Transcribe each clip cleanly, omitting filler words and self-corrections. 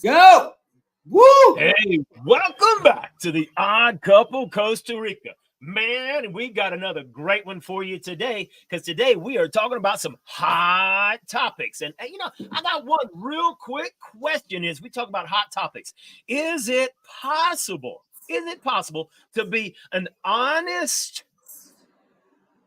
Go! Woo! Hey, welcome back to the Odd Couple Costa Rica. Man, we got another great one for you today, because today we are talking about some hot topics. And, you know, I got one real quick question as we talk about hot topics. Is it possible to be an honest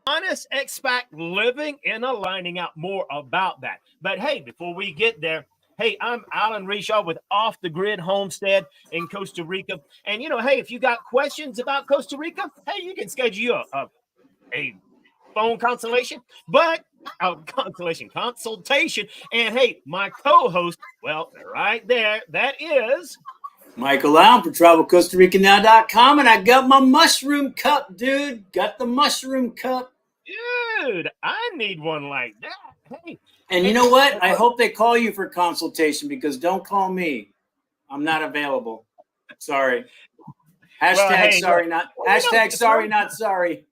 expat living in a lining out more about that? But hey, before we get there, hey, I'm Alan Reshaw with Off the Grid Homestead in Costa Rica. And, you know, hey, if you got questions about Costa Rica, hey, you can schedule a phone consultation, consultation. And, hey, my co-host, well, right there, that is Michael Allen for TravelCostaRicaNow.com. And I got my mushroom cup, dude. Got the mushroom cup. Dude, I need one like that. Hey. And you know what? I hope they call you for consultation, because don't call me. I'm not available. Sorry. Hashtag sorry, not sorry.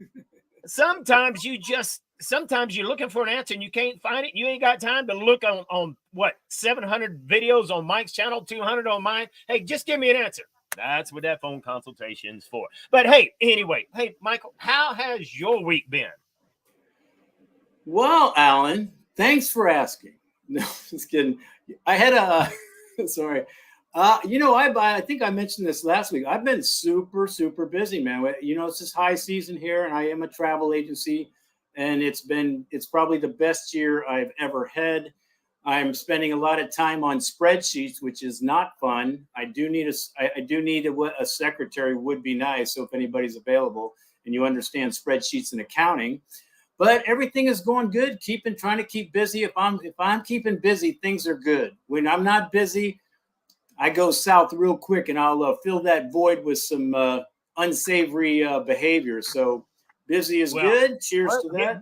Sometimes you're looking for an answer and you can't find it. You ain't got time to look on what, 700 videos on Mike's channel, 200 on mine. Hey, just give me an answer. That's what that phone consultation's for. But hey, anyway, hey, Michael, how has your week been? Well, Alan, thanks for asking. No, just kidding. I had sorry. You know, I think I mentioned this last week. I've been super, super busy, man. You know, it's this high season here, and I am a travel agency, and it's probably the best year I've ever had. I'm spending a lot of time on spreadsheets, which is not fun. I do need a secretary, would be nice. So if anybody's available and you understand spreadsheets and accounting. But everything is going good. Trying to keep busy. If I'm keeping busy, things are good. When I'm not busy, I go south real quick, and I'll fill that void with some unsavory behavior. So busy is good. Cheers to that.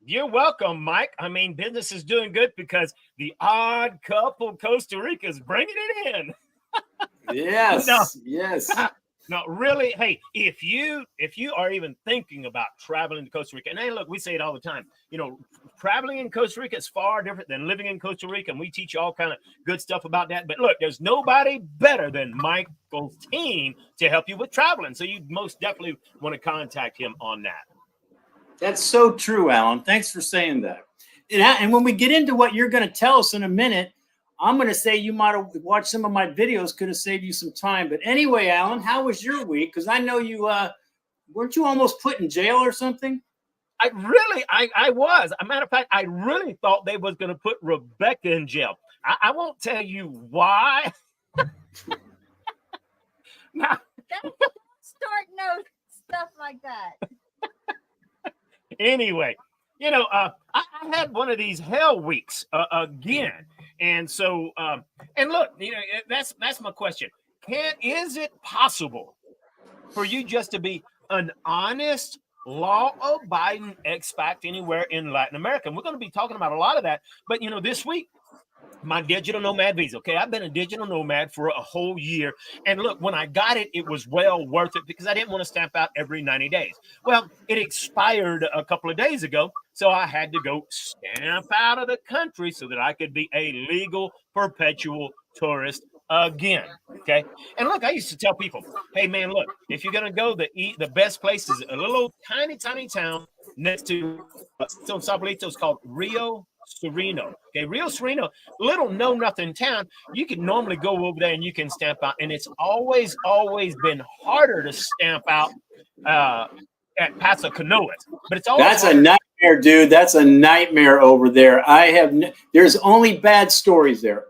You're welcome, Mike. I mean, business is doing good because the Odd Couple Costa Rica is bringing it in. Yes. Yes. No, really, hey, if you are even thinking about traveling to Costa Rica, and hey, look, we say it all the time, you know, traveling in Costa Rica is far different than living in Costa Rica, and we teach you all kind of good stuff about that. But look, there's nobody better than Michael's team to help you with traveling, so you most definitely want to contact him on that. That's so true, Alan. Thanks for saying that. And when we get into what you're going to tell us in a minute, I'm going to say you might have watched some of my videos, could have saved you some time. But anyway, Alan, how was your week? Because I know you weren't you almost put in jail or something? I was. As a matter of fact, I really thought they was going to put Rebecca in jail. I won't tell you why. Now, start no stuff like that. Anyway, you know, I had one of these hell weeks again. And so, and look, you know, that's my question. Is it possible for you just to be an honest, law-abiding expat anywhere in Latin America? And we're going to be talking about a lot of that. But, you know, this week, my digital nomad visa. Okay, I've been a digital nomad for a whole year. And look, when I got it, it was well worth it because I didn't want to stamp out every 90 days. Well, it expired a couple of days ago. So I had to go stamp out of the country so that I could be a legal perpetual tourist again. Okay. And look, I used to tell people, hey, man, look, if you're going to go, the best place is a little old, tiny town next to San Sabalito. It's called Rio Sereno. Okay, Rio Sereno, little know-nothing town. You can normally go over there and you can stamp out, and it's always been harder to stamp out at Paso Canoas. But it's always that's harder. A nightmare, dude. That's a nightmare over there. There's only bad stories there.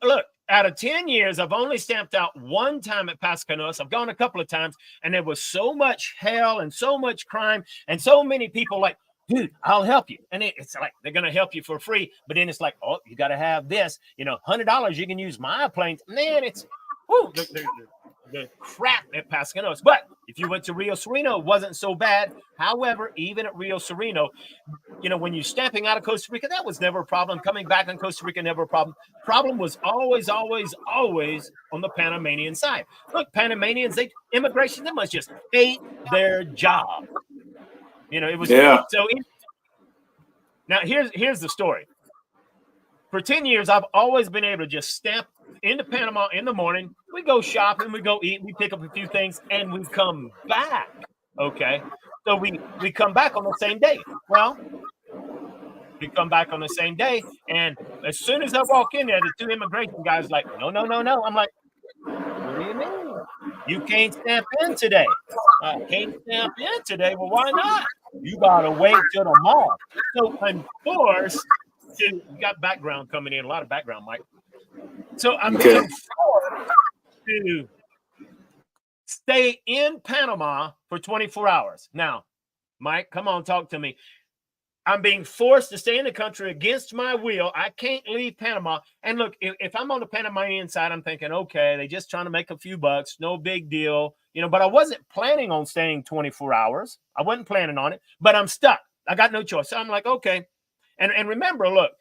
Look, out of 10 years, I've only stamped out one time at Paso Canoas. I've gone a couple of times, and there was so much hell and so much crime and so many people like, dude, I'll help you. And it's like they're going to help you for free. But then it's like, oh, you got to have this, you know, $100. You can use my planes. Man, it's the crap at Paso Canoas. But if you went to Rio Sereno, it wasn't so bad. However, even at Rio Sereno, you know, when you're stamping out of Costa Rica, that was never a problem. Coming back in Costa Rica, never a problem. Problem was always on the Panamanian side. Look, Panamanians, immigration, they must just hate their job. You know, it was so. Now here's the story. for 10 years, I've always been able to just stamp into Panama in the morning. We go shopping, we go eat, we pick up a few things, and we come back. Okay. So we come back on the same day. Well, we come back on the same day. And as soon as I walk in there, the two immigration guys like, no, no, no, no. I'm like, what do you mean? You can't stamp in today. I can't stamp in today. Well, why not? You gotta wait till tomorrow. So I'm forced to, we got background coming in, a lot of background, Mike. So I'm being forced to stay in Panama for 24 hours. Now, Mike, come on, talk to me. I'm being forced to stay in the country against my will. I can't leave Panama. And look, if I'm on the Panamanian side, I'm thinking, okay, they're just trying to make a few bucks. No big deal. You know, but I wasn't planning on staying 24 hours. I wasn't planning on it, but I'm stuck. I got no choice. So I'm like, okay. And remember, look,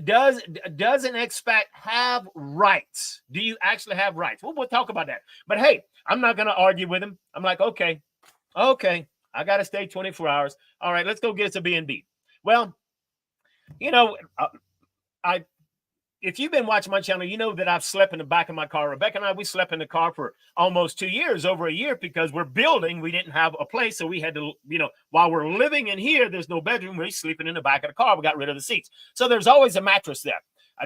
does an expat have rights? Do you actually have rights? Well, we'll talk about that. But hey, I'm not going to argue with him. I'm like, okay. I got to stay 24 hours. All right, let's go get us a B&B. Well, you know, if you've been watching my channel, you know that I've slept in the back of my car. Rebecca and I, we slept in the car for almost 2 years, over a year, because we're building. We didn't have a place, so we had to, you know, while we're living in here, there's no bedroom. We're sleeping in the back of the car. We got rid of the seats. So there's always a mattress there.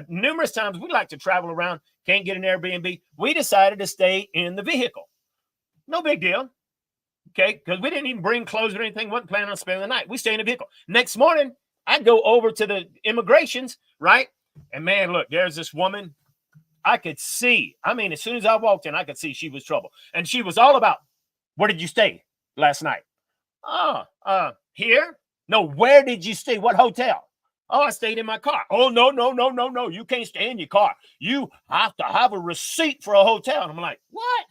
Numerous times we like to travel around, can't get an Airbnb. We decided to stay in the vehicle. No big deal. Okay, because we didn't even bring clothes or anything. Wasn't planning on spending the night. We stay in the vehicle. Next morning, I go over to the immigrations, right? And man, look, there's this woman. I could see. I mean, as soon as I walked in, I could see she was trouble. And she was all about, where did you stay last night? Here? No, where did you stay? What hotel? Oh, I stayed in my car. Oh, no. You can't stay in your car. You have to have a receipt for a hotel. And I'm like, what?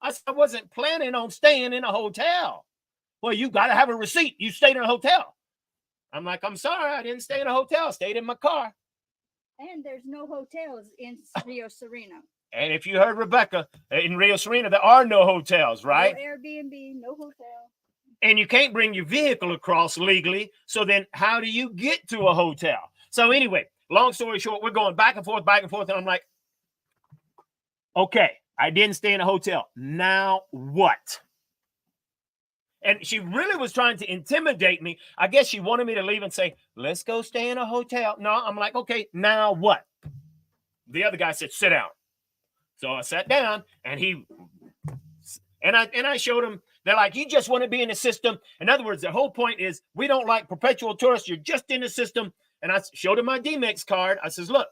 I wasn't planning on staying in a hotel. Well, you got to have a receipt. You stayed in a hotel. I'm like, I'm sorry, I didn't stay in a hotel. I stayed in my car. And there's no hotels in Rio Sereno. And if you heard Rebecca, in Rio Sereno, there are no hotels, right? No Airbnb, no hotel. And you can't bring your vehicle across legally. So then how do you get to a hotel? So anyway, long story short, we're going back and forth. And I'm like, okay, I didn't stay in a hotel. Now what? And she really was trying to intimidate me. I guess she wanted me to leave and say, let's go stay in a hotel. No, I'm like, okay, now what? The other guy said, sit down. So I sat down, and I showed him. They're like, you just want to be in the system. In other words, the whole point is we don't like perpetual tourists. You're just in the system. And I showed him my DMEX card. I says, look,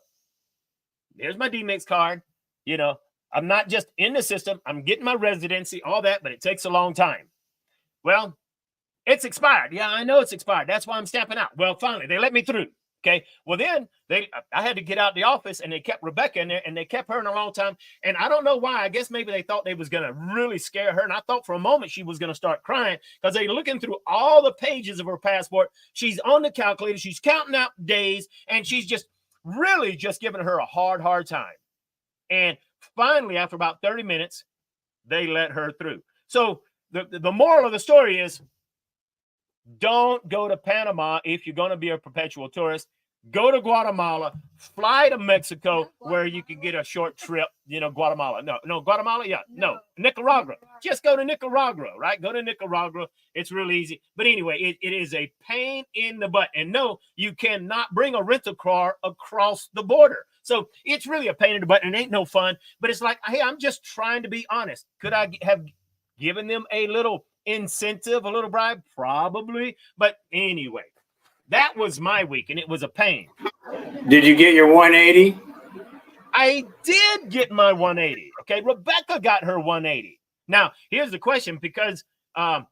there's my DMEX card. You know, I'm not just in the system. I'm getting my residency, all that, but it takes a long time. Well, it's expired. Yeah, I know it's expired. That's why I'm stamping out. Well, finally, they let me through. Okay. Well, then I had to get out of the office, and they kept Rebecca in there, and they kept her in a long time. And I don't know why. I guess maybe they thought they was going to really scare her. And I thought for a moment she was going to start crying, because they're looking through all the pages of her passport. She's on the calculator. She's counting out days, and she's just really just giving her a hard time. And finally, after about 30 minutes, they let her through. So the moral of the story is, don't go to Panama if you're going to be a perpetual tourist. Go to Guatemala, fly to Mexico, where you can get a short trip. You know, Guatemala. No, Guatemala. Yeah, no, Nicaragua. Just go to Nicaragua, right? Go to Nicaragua. It's real easy. But anyway, it is a pain in the butt. And no, you cannot bring a rental car across the border. So it's really a pain in the butt, and it ain't no fun. But it's like, hey, I'm just trying to be honest. Could I have given them a little incentive, a little bribe? Probably. But anyway, that was my week, and it was a pain. Did you get your 180? I did get my 180. Okay, Rebecca got her 180. Now, here's the question, because and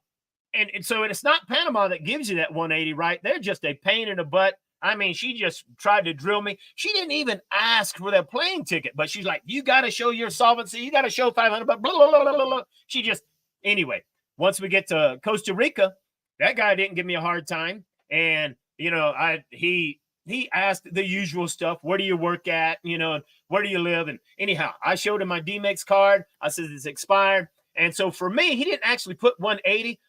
so it's not Panama that gives you that 180, right? They're just a pain in the butt. I mean, she just tried to drill me. She didn't even ask for their plane ticket, but she's like, you got to show your solvency. You got to show 500, but blah, blah, blah, blah, blah. She just, anyway, once we get to Costa Rica, that guy didn't give me a hard time. And, you know, he asked the usual stuff. Where do you work at? You know, where do you live? And anyhow, I showed him my DMEX card. I said, it's expired. And so for me, he didn't actually put 180.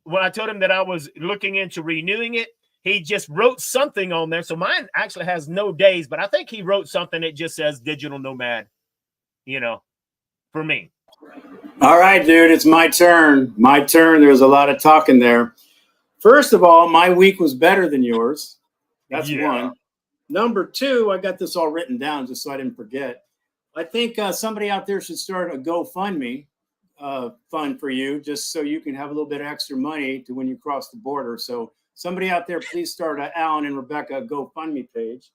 When I told him that I was looking into renewing it, he just wrote something on there. So mine actually has no days, but I think he wrote something that just says digital nomad, you know, for me. All right, dude, it's my turn. My turn. There's a lot of talking there. First of all, my week was better than yours. That's one. Number two, I got this all written down just so I didn't forget. I think somebody out there should start a GoFundMe fund for you, just so you can have a little bit of extra money to when you cross the border. So somebody out there, please start Alan and Rebecca GoFundMe page.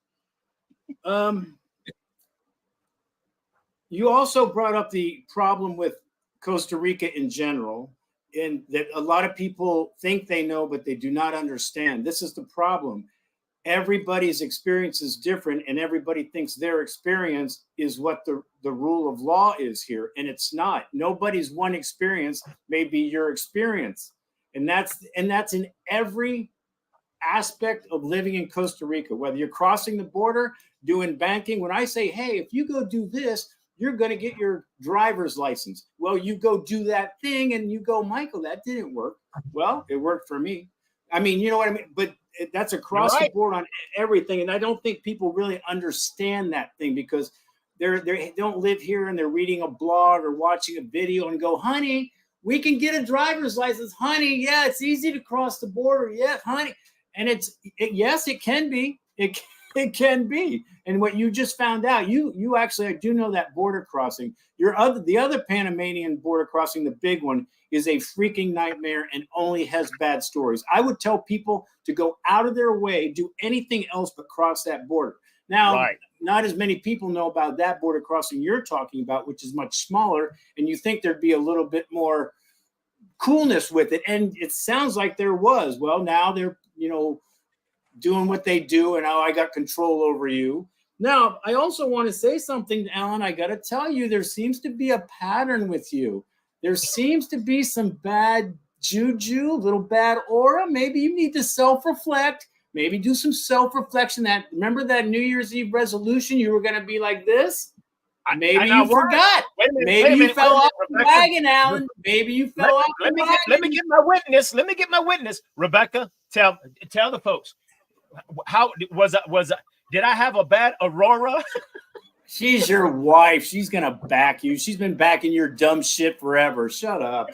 You also brought up the problem with Costa Rica in general, and that a lot of people think they know, but they do not understand. This is the problem. Everybody's experience is different, and everybody thinks their experience is what the rule of law is here, and it's not. Nobody's one experience may be your experience, and that's in every aspect of living in Costa Rica, whether you're crossing the border, doing banking. When I say, hey, if you go do this, you're going to get your driver's license. Well, you go do that thing and you go, Michael, that didn't work. Well, it worked for me. I mean, you know what I mean? But that's across the board on everything. And I don't think people really understand that thing, because they don't live here and they're reading a blog or watching a video and go, honey, we can get a driver's license. Honey, yeah, it's easy to cross the border. Yeah, honey. And yes, it can be. It can be. And what you just found out, you actually, I do know that border crossing. The other Panamanian border crossing, the big one, is a freaking nightmare and only has bad stories. I would tell people to go out of their way, do anything else but cross that border. Now, not as many people know about that border crossing you're talking about, which is much smaller, and you think there'd be a little bit more coolness with it. And it sounds like there was. Well, now they're, doing what they do, and now I got control over you. Now, I also want to say something, Alan. I got to tell you, there seems to be a pattern with you. There seems to be some bad juju, little bad aura. Maybe you need to self-reflect. Maybe do some self-reflection. Remember that New Year's Eve resolution? You were going to be like this. Maybe you forgot. Maybe you fell off the wagon, Alan. Maybe you fell off the wagon. Let me get my witness. Let me get my witness. Rebecca, tell the folks. How did I have a bad aurora? She's your wife. She's gonna back you. She's been backing your dumb shit forever. Shut up.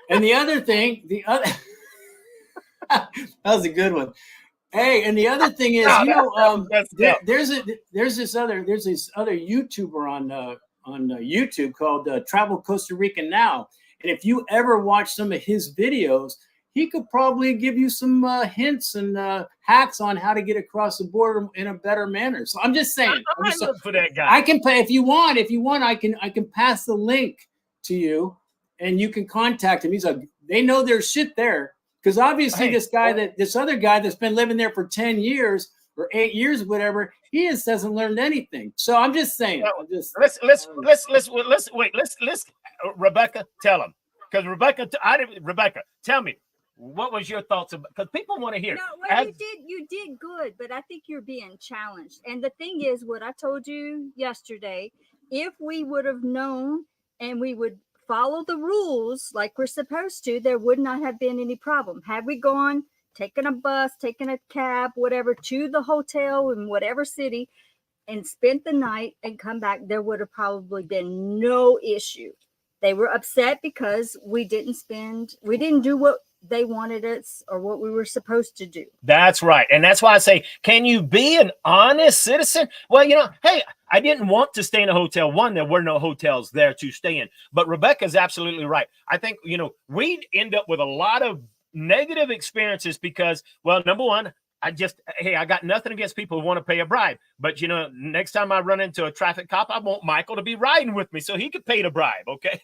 And the other thing, that was a good one. Hey, and the other thing is, there's this other YouTuber on YouTube called Travel Costa Rica Now, and if you ever watch some of his videos, he could probably give you some hints and hacks on how to get across the border in a better manner. So I'm just saying. I'm look for that guy. I can pay if you want. I can pass the link to you, and you can contact him. He's they know there's shit there, because obviously this other guy that's been living there for 10 years or 8 years, whatever, he just hasn't learned anything. So I'm just saying. Let's Rebecca, tell him, because Rebecca, tell me. What was your thoughts about? Because people want to hear. No, well, you did good, but I think you're being challenged. And the thing is, what I told you yesterday, if we would have known and we would follow the rules like we're supposed to, there would not have been any problem. Had we gone, taken a bus, taken a cab, whatever, to the hotel in whatever city and spent the night and come back, there would have probably been no issue. They were upset because we didn't do what they wanted us or what we were supposed to do. That's right. And that's why I say, can you be an honest citizen? Well, hey, I didn't want to stay in a hotel. One, there were no hotels there to stay in. But Rebecca's absolutely right. I think, we'd end up with a lot of negative experiences because, well, number one, I got nothing against people who want to pay a bribe. But, next time I run into a traffic cop, I want Michael to be riding with me so he could pay the bribe. Okay.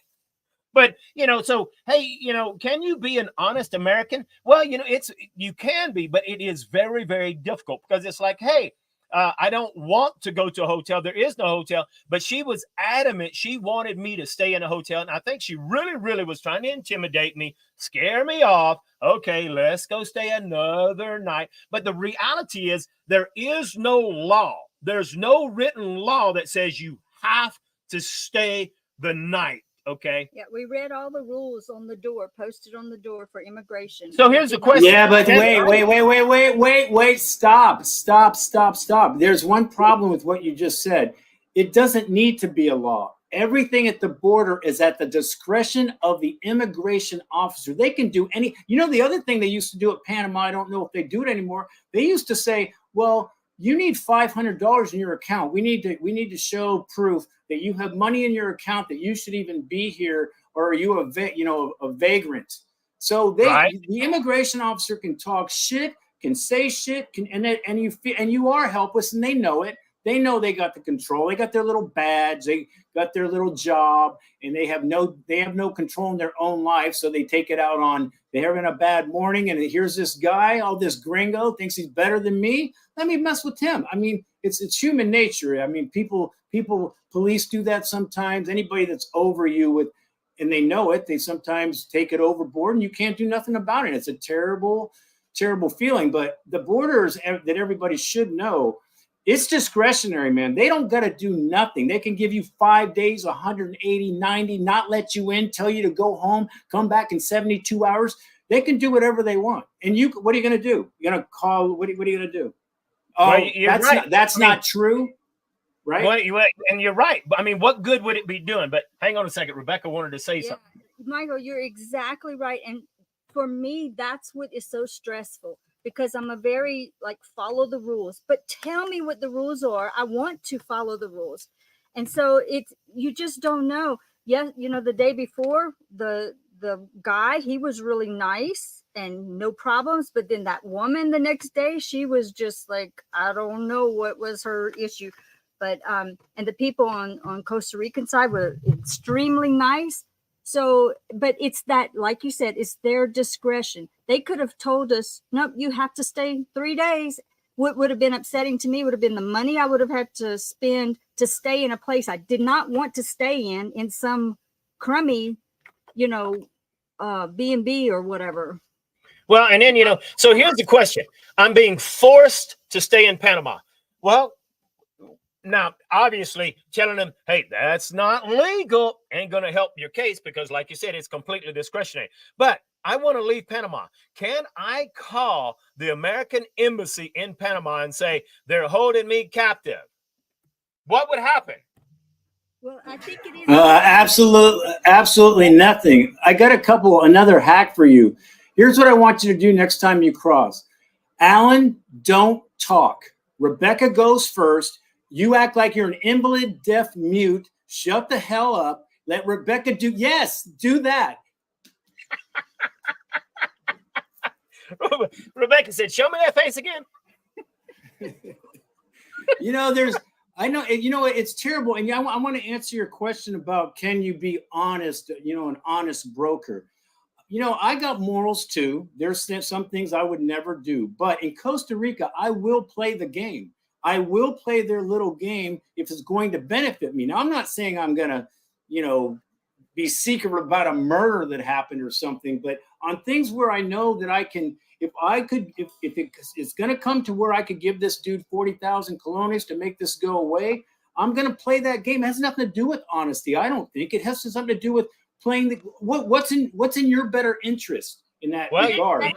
But, so, hey, can you be an honest American? Well, you can be, but it is very, very difficult because it's like, hey, I don't want to go to a hotel. There is no hotel, but she was adamant. She wanted me to stay in a hotel. And I think she really, really was trying to intimidate me, scare me off. Okay, let's go stay another night. But the reality is there is no law. There's no written law that says you have to stay the night Okay. Yeah, we read all the rules on the door, posted on the door for immigration. So here's the question. Yeah, but wait. Stop. There's one problem with what you just said. It doesn't need to be a law. Everything at the border is at the discretion of the immigration officer. They can do any, the other thing they used to do at Panama, I don't know if they do it anymore. They used to say, well, you need $500 in your account. We need to show proof that you have money in your account, that you should even be here, or are you a vagrant? So the immigration officer can talk shit, can say shit, and you are helpless, and they know it. They know they got the control. They got their little badge. They got their little job, and they have no control in their own life. So they take it out on, they're having a bad morning, and here's this guy, this gringo thinks he's better than me. Let me mess with him. I mean, it's human nature. I mean, police do that sometimes. Anybody that's over you and they know it, they sometimes take it overboard, and you can't do nothing about it. It's a terrible, terrible feeling. But the borders that everybody should know, it's discretionary, man. They don't got to do nothing. They can give you 5 days, 180, 90, not let you in, tell you to go home, come back in 72 hours. They can do whatever they want. And what are you going to do? You're going to call, what are you going to do? Oh, well, that's not true, right? Well, and you're right. But I mean, what good would it be doing? But hang on a second. Rebecca wanted to say something. Michael, you're exactly right. And for me, that's what is so stressful. Because I'm a very follow the rules, but tell me what the rules are. I want to follow the rules. And so you just don't know. Yeah. The day before the guy, he was really nice and no problems. But then that woman the next day, she was just I don't know what was her issue. But, and the people on Costa Rican side were extremely nice. So, but it's that, like you said, it's their discretion. They could have told us, nope, you have to stay 3 days. What would have been upsetting to me would have been the money I would have had to spend to stay in a place I did not want to stay in some crummy, B&B or whatever. Well, and then, so here's the question. I'm being forced to stay in Panama. Well, now, obviously, telling them, hey, that's not legal ain't going to help your case because, like you said, it's completely discretionary. But I want to leave Panama. Can I call the American embassy in Panama and say they're holding me captive? What would happen? Well, I think it is. Absolutely nothing. I got another hack for you. Here's what I want you to do next time you cross. Alan, don't talk. Rebecca goes first. You act like you're an invalid, deaf, mute. Shut the hell up. Let Rebecca do that. Rebecca said, show me that face again. It's terrible. And I want to answer your question about, can you be honest, an honest broker? I got morals too. There's some things I would never do. But in Costa Rica, I will play the game. I will play their little game if it's going to benefit me. Now, I'm not saying I'm going to, be secret about a murder that happened or something, but on things where I know that I can, if it's going to come to where I could give this dude 40,000 colones to make this go away, I'm going to play that game. It has nothing to do with honesty. I don't think it has something to do with playing what's in your better interest in that regard.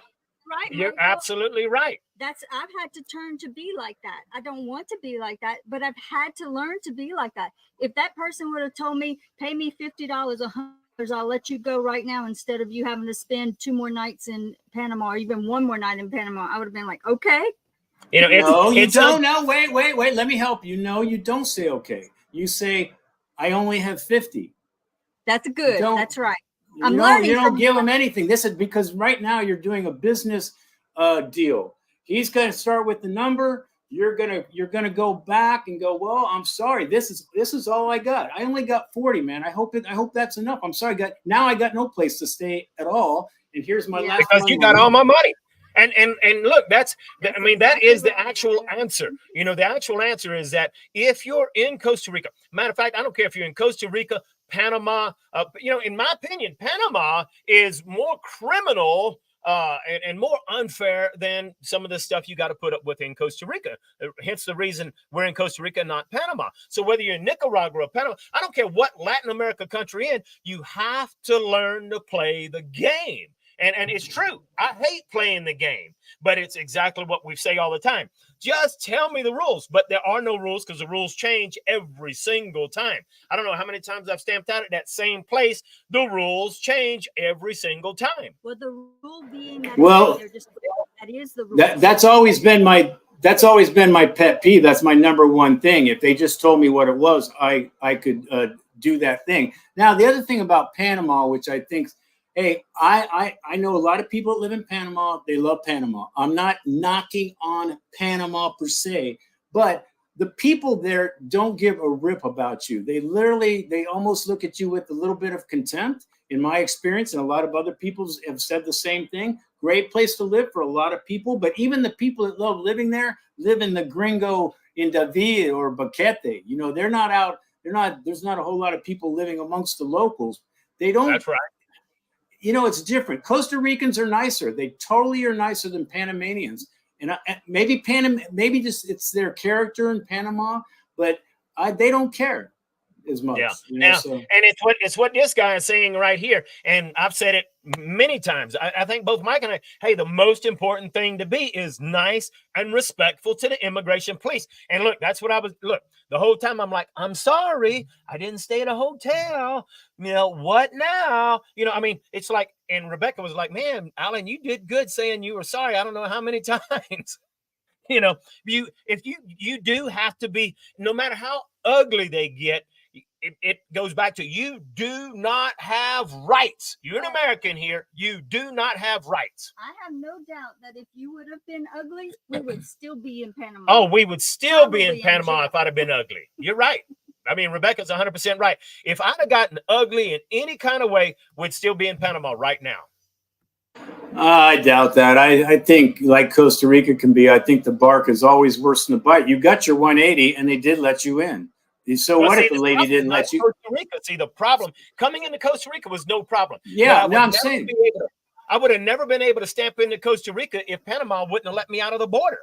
Right, you're absolutely right. I've had to turn to be like that. I don't want to be like that, but I've had to learn to be like that. If that person would have told me, pay me $50, $100, I'll let you go right now instead of you having to spend 2 more nights in Panama or even 1 more night in Panama, I would have been like, okay. You don't. No, wait. Let me help you. No, you don't say okay. You say, I only have 50. That's good. That's right. You don't give them anything. This is because right now you're doing a business deal. He's going to start with the number. You're gonna go back and go, well, I'm sorry. This is all I got. I only got 40, man. I hope that's enough. I'm sorry. I got no place to stay at all. And here's my last. Because you got all my money. And look, that is the actual answer. The actual answer is that if you're in Costa Rica, matter of fact, I don't care if you're in Costa Rica, Panama, in my opinion, Panama is more criminal and more unfair than some of the stuff you got to put up with in Costa Rica. Hence the reason we're in Costa Rica, not Panama. So whether you're in Nicaragua or Panama, I don't care what Latin America country in, you have to learn to play the game. And it's true. I hate playing the game, but it's exactly what we say all the time. Just tell me the rules. But there are no rules because the rules change every single time. I don't know how many times I've stamped out at that same place. The rules change every single time. Well, the rule being that that is the rule. That's always been my pet peeve. That's my number one thing. If they just told me what it was, I could do that thing. Now, the other thing about Panama, which I think, hey, I know a lot of people that live in Panama. They love Panama. I'm not knocking on Panama per se, but the people there don't give a rip about you. They almost look at you with a little bit of contempt, in my experience, and a lot of other people have said the same thing. Great place to live for a lot of people, but even the people that love living there live in the gringo in David or Baquete. You know, there's not a whole lot of people living amongst the locals. They don't. That's right. You know, it's different. Costa Ricans are nicer. They totally are nicer than Panamanians. And maybe just it's their character in Panama, but they don't care as much. Yeah. You know, now, and it's what this guy is saying right here. And I've said it many times. I think both Mike and I, hey, the most important thing to be is nice and respectful to the immigration police. And look, that's what the whole time I'm like, I'm sorry, I didn't stay at a hotel. You know, what now? You know, I mean, it's like, and Rebecca was like, man, Alan, you did good saying you were sorry. I don't know how many times. You know, you do have to be, no matter how ugly they get, it goes back to, you do not have rights. You're an American here. You do not have rights. I have no doubt that if you would have been ugly, we would still be in Panama. Oh, we would still be in Probably in Panama jail. if I'd have been ugly. You're right. I mean, Rebecca's 100% right. If I'd have gotten ugly in any kind of way, we'd still be in Panama right now. I doubt that. I think, like Costa Rica can be, I think the bark is always worse than the bite. You got your 180 and they did let you in. So Well, what see, if the lady didn't let you? Costa Rica. See, the problem coming into Costa Rica was no problem. Yeah, Now, I'm saying. I would have never been able to stamp into Costa Rica if Panama wouldn't have let me out of the border.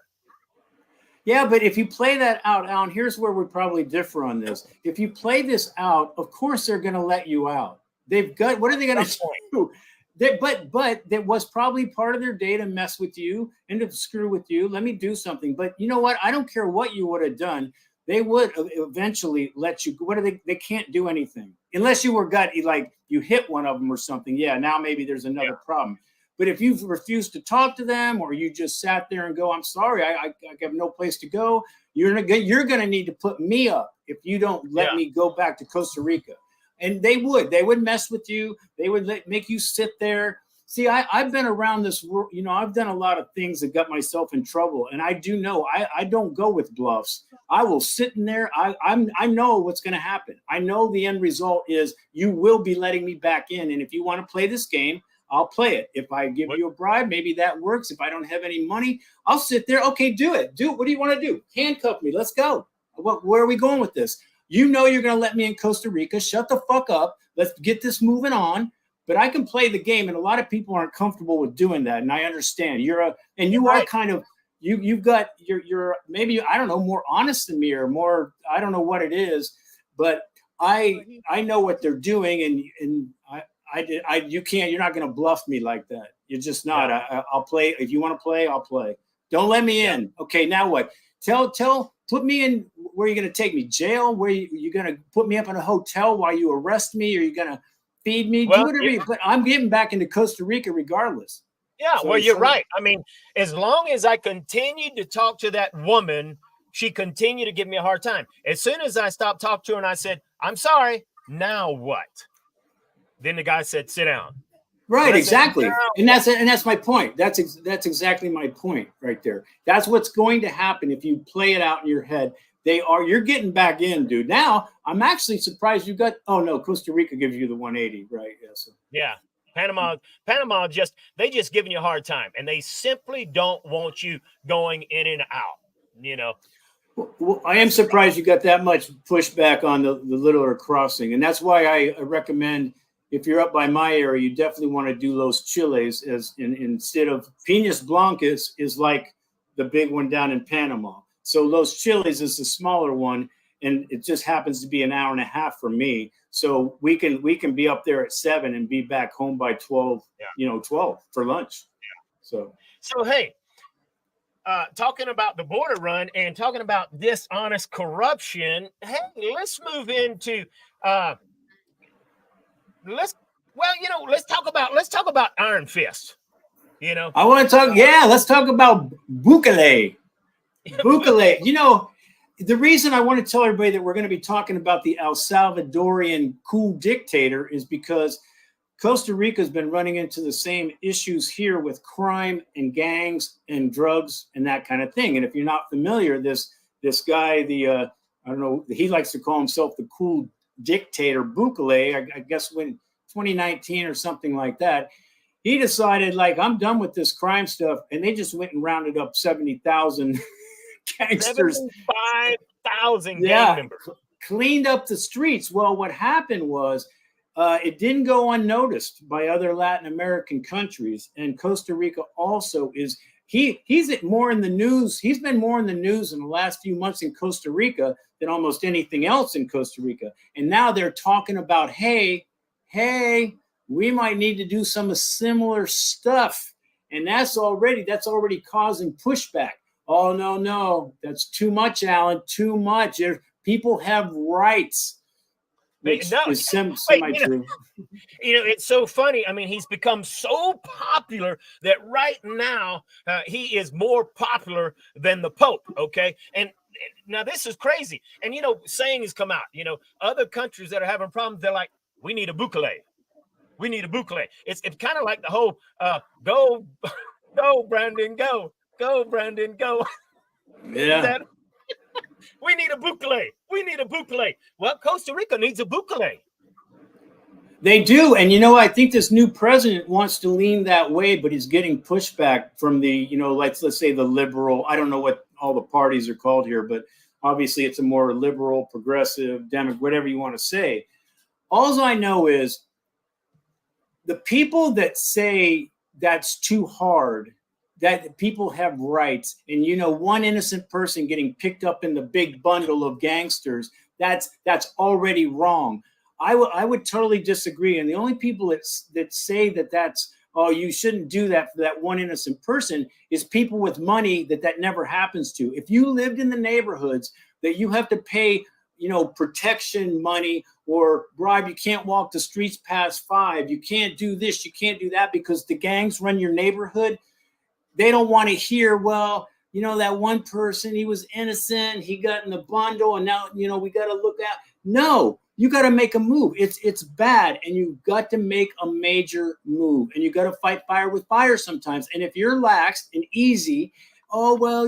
Yeah, but if you play that out, Alan, here's where we probably differ on this. If you play this out, of course they're going to let you out. They've got, what are they going to do? But that was probably part of their day to mess with you and to screw with you. Let me do something. But you know what? I don't care what you would have done. They would eventually let you. What are they? They can't do anything unless you were like you hit one of them or something. Yeah, now maybe there's another problem. But if you've refused to talk to them, or you just sat there and go, "I'm sorry, I have no place to go," you're going to need to put me up if you don't let me go back to Costa Rica. And they would mess with you. They would make you sit there. See, I've been around this world. You know, I've done a lot of things that got myself in trouble. And I do know I don't go with bluffs. I will sit in there. I know what's going to happen. I know the end result is you will be letting me back in. And if you want to play this game, I'll play it. If I give you a bribe, maybe that works. If I don't have any money, I'll sit there. Okay, do it. What do you want to do? Handcuff me. Let's go. Where are we going with this? You know you're going to let me in Costa Rica. Shut the fuck up. Let's get this moving on. But I can play the game, and a lot of people aren't comfortable with doing that, and I understand. You are kind of you've got you're maybe, I don't know, more honest than me, or more, I don't know what it is, but I know what they're doing, and you're not going to bluff me like that. You're just not. Yeah. I'll play. If you want to play, I'll play. Don't let me in. Okay, now what? Put me in. Where are you going to take me? Jail? Where you going to put me up in a hotel while you arrest me? Or are you going to feed me? Do whatever but I'm getting back into Costa Rica regardless. Yeah, so, well, you're right. I mean, as long as I continued to talk to that woman, she continued to give me a hard time. As soon as I stopped talking to her and I said, "I'm sorry," now what? Then the guy said, "Sit down." Right, exactly. And that's my point. That's exactly my point right there. That's what's going to happen if you play it out in your head. You're getting back in, dude. Now, I'm actually surprised you got, oh no, Costa Rica gives you the 180, right? Yeah. So. Yeah. Panama they just giving you a hard time, and they simply don't want you going in and out, you know. Well, I am surprised you got that much pushback on the littler crossing. And that's why I recommend, if you're up by my area, you definitely want to do Los Chiles instead of Piñas Blancas is like the big one down in Panama. So Los Chiles is the smaller one, and it just happens to be an hour and a half for me. So we can be up there at 7 and be back home by 12, 12 for lunch. So hey, talking about the border run and talking about dishonest corruption, hey, let's move into let's talk about Iron Fist. I want to talk. Yeah, let's talk about Bukele. Bukele. The reason I want to tell everybody that we're going to be talking about the El Salvadorian coup dictator is because Costa Rica has been running into the same issues here with crime and gangs and drugs and that kind of thing. And if you're not familiar, this guy, I don't know, he likes to call himself the cool dictator, Bukele, I guess when 2019 or something like that, he decided, like, I'm done with this crime stuff. And they just went and rounded up 70,000 gangsters. 75,000 gang members. Cleaned up the streets. Well, what happened was it didn't go unnoticed by other Latin American countries. And Costa Rica also is, he's more in the news. He's been more in the news in the last few months in Costa Rica than almost anything else in Costa Rica. And now they're talking about, hey, we might need to do some similar stuff. And that's already causing pushback. Oh, no, that's too much, Alan, too much. People have rights. Which is semi-true. It's so funny. I mean, he's become so popular that right now he is more popular than the Pope. Okay. And now this is crazy. And, sayings come out, other countries that are having problems, they're like, we need a Bukele. We need a Bukele. It's kind of like the whole go, Brandon, go, Brandon, go. Yeah. We need a Bukele. We need a Bukele. Well, Costa Rica needs a Bukele. They do. And, I think this new president wants to lean that way, but he's getting pushback from the, let's say the liberal. I don't know what all the parties are called here, but obviously it's a more liberal, progressive, Democrat, whatever you want to say. All I know is the people that say that's too hard, that people have rights, and one innocent person getting picked up in the big bundle of gangsters, that's already wrong. I would totally disagree. And the only people that say that's, oh, you shouldn't do that for that one innocent person is people with money that never happens to. If you lived in the neighborhoods that you have to pay, protection money or bribe, you can't walk the streets past 5, you can't do this, you can't do that because the gangs run your neighborhood. They don't want to hear, well, that one person, he was innocent, he got in the bundle, and now, we got to look at. No, you got to make a move. It's bad, and you've got to make a major move, and you got to fight fire with fire sometimes. And if you're lax and easy, oh, well,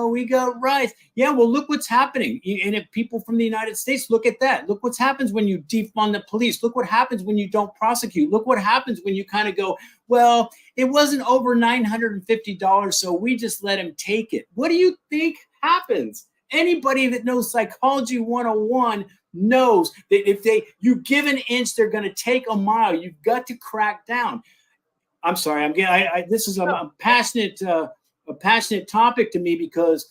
we got rights. Yeah, well, look what's happening. And if people from the United States, look at that. Look what happens when you defund the police. Look what happens when you don't prosecute. Look what happens when you kind of go, well, it wasn't over $950, so we just let him take it. What do you think happens? Anybody that knows Psychology 101 knows that if you give an inch, they're going to take a mile. You've got to crack down. I'm sorry. This is a passionate topic to me because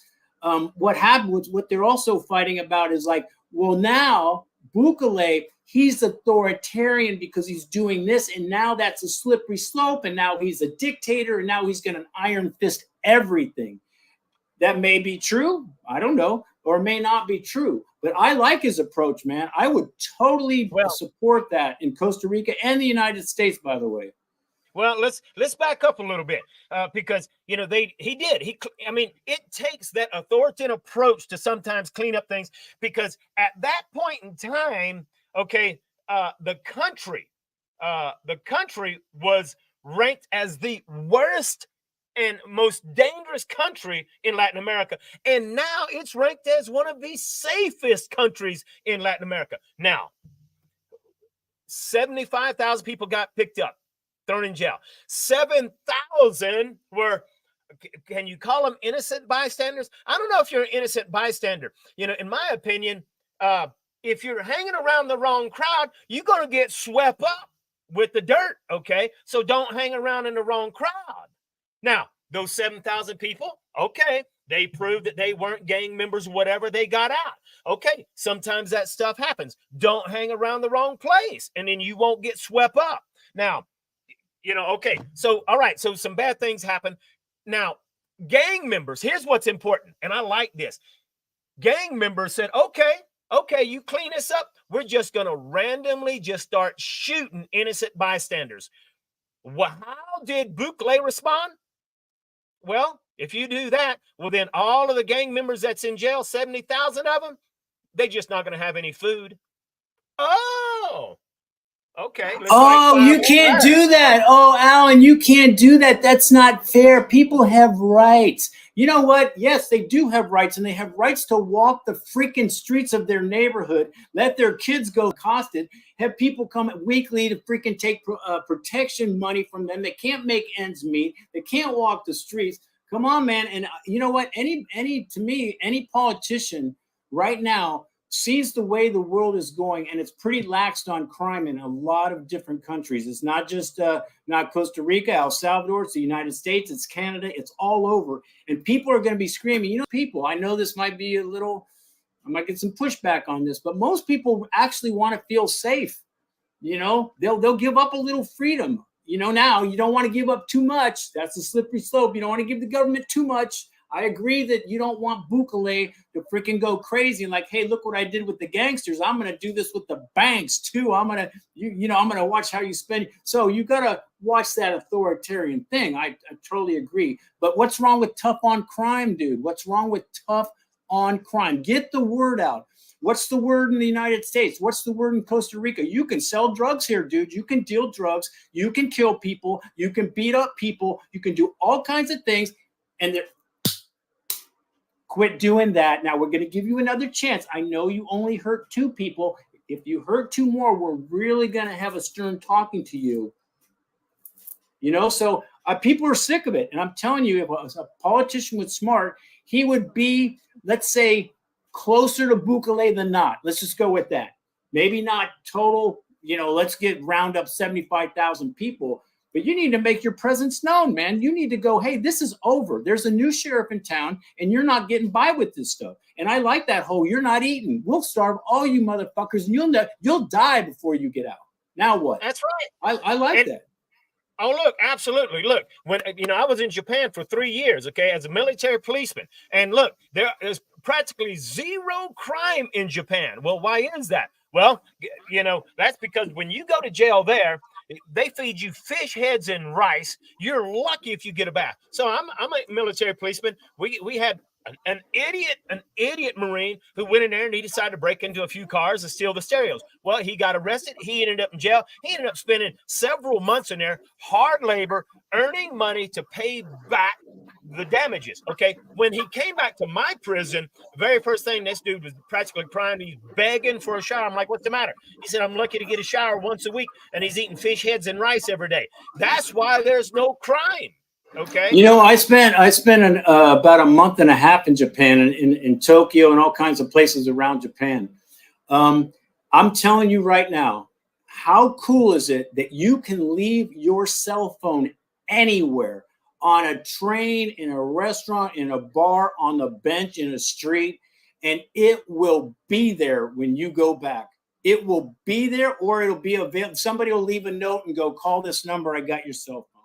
what happened was what they're also fighting about is like, well, now Bukele, he's authoritarian because he's doing this, and now that's a slippery slope, and now he's a dictator, and now he's going to iron fist everything. That may be true, I don't know, or may not be true, but I like his approach, man. I would totally support that in Costa Rica and the United States, by the way. Well, let's back up a little bit because it takes that authoritarian approach to sometimes clean up things because at that point in time, the country was ranked as the worst and most dangerous country in Latin America, and now it's ranked as one of the safest countries in Latin America. Now, 75,000 people got picked up, thrown in jail. 7,000 were, can you call them innocent bystanders? I don't know if you're an innocent bystander. In my opinion, if you're hanging around the wrong crowd, you're going to get swept up. with the dirt. Okay, so don't hang around in the wrong crowd. Now, those 7,000 people, okay, they proved that they weren't gang members, whatever, they got out. Okay, sometimes that stuff happens. Don't hang around the wrong place, and then you won't get swept up. Now, okay, so, all right, so some bad things happen. Now, gang members, here's what's important, and I like this. Gang members said, okay, you clean this up. We're just going to randomly just start shooting innocent bystanders. Well, how did Bukele respond? Well, if you do that, well, then all of the gang members that's in jail, 70,000 of them, they're just not going to have any food. Oh, okay. Oh, you can't do that. Oh, Alan, you can't do that. That's not fair. People have rights. You know what? Yes, they do have rights, and they have rights to walk the freaking streets of their neighborhood, let their kids go accosted, have people come weekly to freaking take protection money from them. They can't make ends meet. They can't walk the streets. Come on, man. And you know what? To me, any politician right now sees the way the world is going, and it's pretty laxed on crime in a lot of different countries. It's not just not Costa Rica, El Salvador, it's the United States, it's Canada, it's all over. And people are going to be screaming. People, I know this might be I might get some pushback on this, but most people actually want to feel safe. They'll give up a little freedom. Now you don't want to give up too much. That's a slippery slope. You don't want to give the government too much. I agree that you don't want Bukele to freaking go crazy and like, hey, look what I did with the gangsters. I'm going to do this with the banks too. I'm going to, I'm going to watch how you spend. So you got to watch that authoritarian thing. I totally agree. But what's wrong with tough on crime, dude? What's wrong with tough on crime? Get the word out. What's the word in the United States? What's the word in Costa Rica? You can sell drugs here, dude. You can deal drugs. You can kill people. You can beat up people. You can do all kinds of things. And quit doing that. Now we're going to give you another chance. I know you only hurt 2 people. If you hurt 2 more, we're really going to have a stern talking to you. So people are sick of it. And I'm telling you, if a politician was smart, he would be, let's say, closer to Bukele than not. Let's just go with that. Maybe not total, let's round up 75,000 people. But you need to make your presence known, man. You need to go, hey, this is over. There's a new sheriff in town, and you're not getting by with this stuff. And I like that whole, you're not eating. We'll starve all you motherfuckers, and you'll die before you get out. Now what? That's right. I like that. Oh, look, absolutely. Look, when I was in Japan for 3 years, okay, as a military policeman, and look, there is practically zero crime in Japan. Well, why is that? Well, that's because when you go to jail there, they feed you fish heads and rice. You're lucky if you get a bath. So I'm a military policeman. We had an idiot Marine who went in there and he decided to break into a few cars and steal the stereos. Well, he got arrested. He ended up in jail. He ended up spending several months in there, hard labor, earning money to pay back the damages. Okay. When he came back to my prison, the very first thing, this dude was practically crying. He's begging for a shower. I'm like, what's the matter? He said, I'm lucky to get a shower once a week, and he's eating fish heads and rice every day. That's why there's no crime. Okay. I spent about a month and a half in Japan, in Tokyo and all kinds of places around Japan. I'm telling you right now, how cool is it that you can leave your cell phone anywhere, on a train, in a restaurant, in a bar, on the bench, in a street, and it will be there when you go back. It will be there, or it'll be available. Somebody will leave a note and go, call this number. I got your cell phone.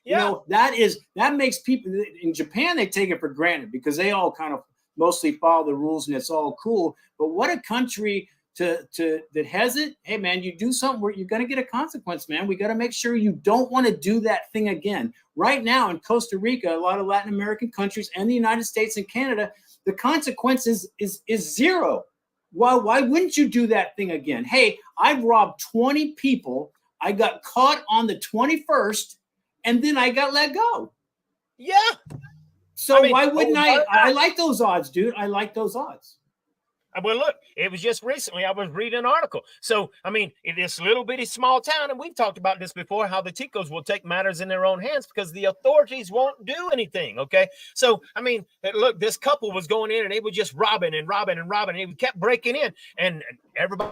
Yeah. That makes people in Japan, they take it for granted because they all kind of mostly follow the rules and it's all cool. But what a country that has it. Hey man, you do something where you're going to get a consequence, man. We got to make sure you don't want to do that thing again. Right now in Costa Rica, a lot of Latin American countries, and the United States and Canada, the consequence is zero. Why wouldn't you do that thing again? Hey, I've robbed 20 people. I got caught on the 21st. And then I got let go. Yeah. So why wouldn't I? I like those odds, dude. I like those odds. Well, look, it was just recently I was reading an article. So, in this little bitty small town, and we've talked about this before, how the Ticos will take matters in their own hands because the authorities won't do anything. Okay. So, look, this couple was going in and they were just robbing and robbing and robbing. And they kept breaking in, and everybody.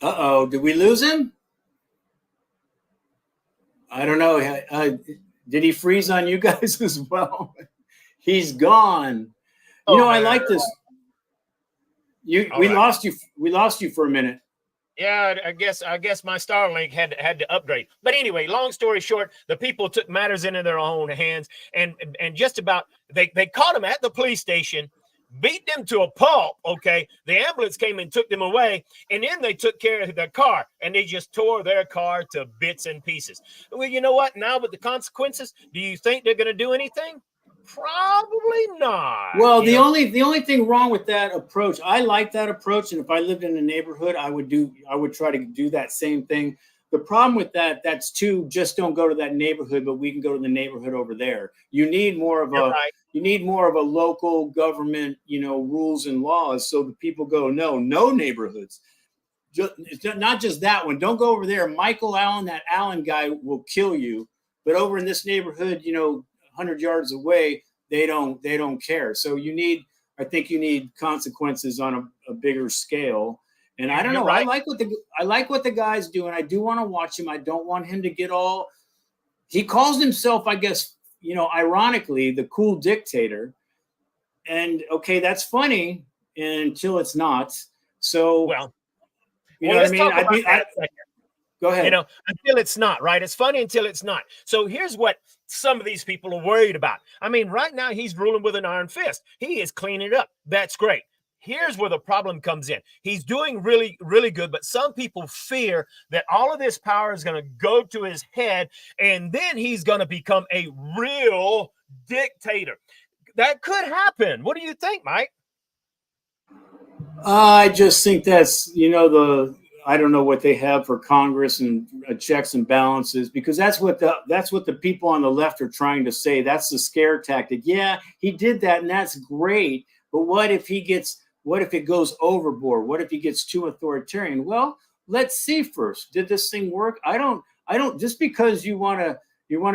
Uh-oh, did we lose him? I don't know. Did he freeze on you guys as well? He's gone. You know, I like this. We lost you. We lost you for a minute. Yeah, I guess my Starlink had to upgrade. But anyway, long story short, the people took matters into their own hands, and just about they caught him at the police station, beat them to a pulp. Okay, the ambulance came and took them away, and then they took care of their car, and they just tore their car to bits and pieces. Well, you know what? Now with the consequences, do you think they're going to do anything? Probably not. Well, the only thing wrong with that approach, I like that approach, and if I lived in a neighborhood, I would try to do that same thing. The problem with that's just don't go to that neighborhood, but we can go to the neighborhood over there. You need more of a local government, rules and laws, so the people go, no neighborhoods. It's not just that one. Don't go over there. Michael Allen, that Allen guy will kill you. But over in this neighborhood, 100 yards away, they don't care. So I think you need consequences on a bigger scale. And I don't know. Right. I like what the guy's doing. I do want to watch him. I don't want him to get all. He calls himself, I guess, ironically, the cool dictator. And okay, that's funny until it's not. So well, you know what I mean? Go ahead. Until it's not, right? It's funny until it's not. So here's what some of these people are worried about. I mean, right now he's ruling with an iron fist. He is cleaning it up. That's great. Here's where the problem comes in. He's doing really, really good, but some people fear that all of this power is going to go to his head, and then he's going to become a real dictator. That could happen. What do you think, Mike? I just think that's, I don't know what they have for Congress and checks and balances, because that's what the people on the left are trying to say. That's the scare tactic. Yeah, he did that, and that's great. But what if it goes overboard? What if he gets too authoritarian? Well, let's see first. Did this thing work? I don't. Just because you want to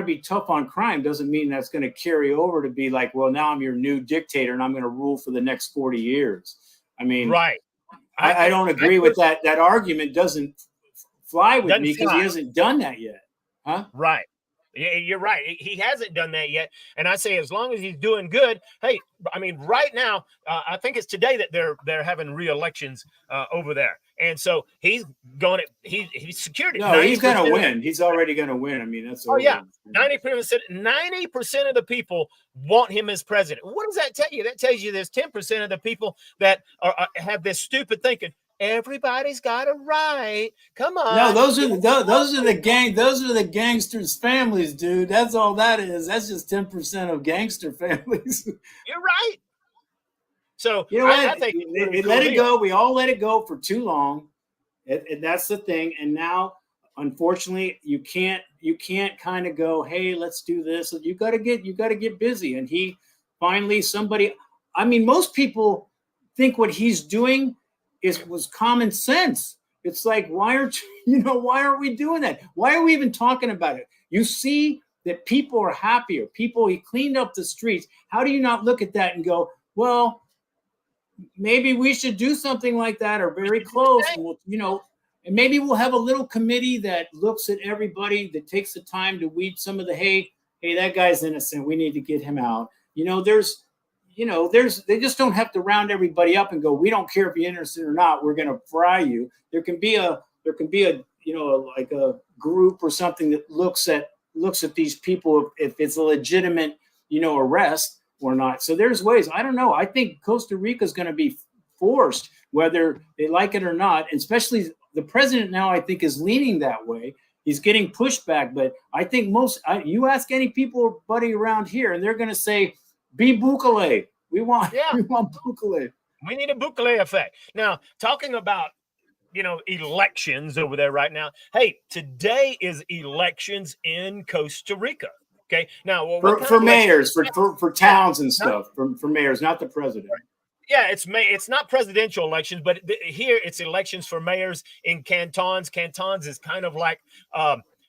be tough on crime doesn't mean that's going to carry over to be like, well, now I'm your new dictator and I'm going to rule for the next 40 years. I mean, right. I don't agree with that. That argument doesn't fly with me because he hasn't done that yet. Huh? Right. You're right. He hasn't done that yet. And I say, as long as he's doing good, hey, I mean, right now, I think it's today that they're having re-elections over there. And so he's secured it. No, he's going to win. He's already going to win. I mean, that's. Oh, yeah. 90% of the people want him as president. What does that tell you? That tells you there's 10% of the people that have this stupid thinking. Everybody's got a right. Come on. No, those are the gangsters' families, dude. That's all that is. That's just 10% of gangster families. You're right. So I think let it go. We all let it go for too long, and that's the thing. And now, unfortunately, you can't kind of go, hey, let's do this. You got to get busy. And he finally most people think what he's doing was common sense. It's like, why aren't we doing that? Why are we even talking about it? You see that people are happier. He cleaned up the streets. How do you not look at that and go, well, maybe we should do something like that, or very close. And and maybe we'll have a little committee that looks at everybody, that takes the time to weed some of the, hey, that guy's innocent, we need to get him out. They just don't have to round everybody up and go, we don't care if you're innocent or not, we're going to fry you. There can be a like a group or something that looks at these people if it's a legitimate, arrest or not. So there's ways. I don't know. I think Costa Rica is going to be forced, whether they like it or not, and especially the president now, I think, is leaning that way. He's getting pushback, but I think you ask any people, buddy, around here, and they're going to say, be Bukele. We want Bukele. We need a Bukele effect. Now, talking about, elections over there right now. Hey, today is elections in Costa Rica. Okay. Now, for mayors, for towns and stuff, for mayors, not the president. Yeah, it's not presidential elections, but here it's elections for mayors in cantons. Cantons is kind of like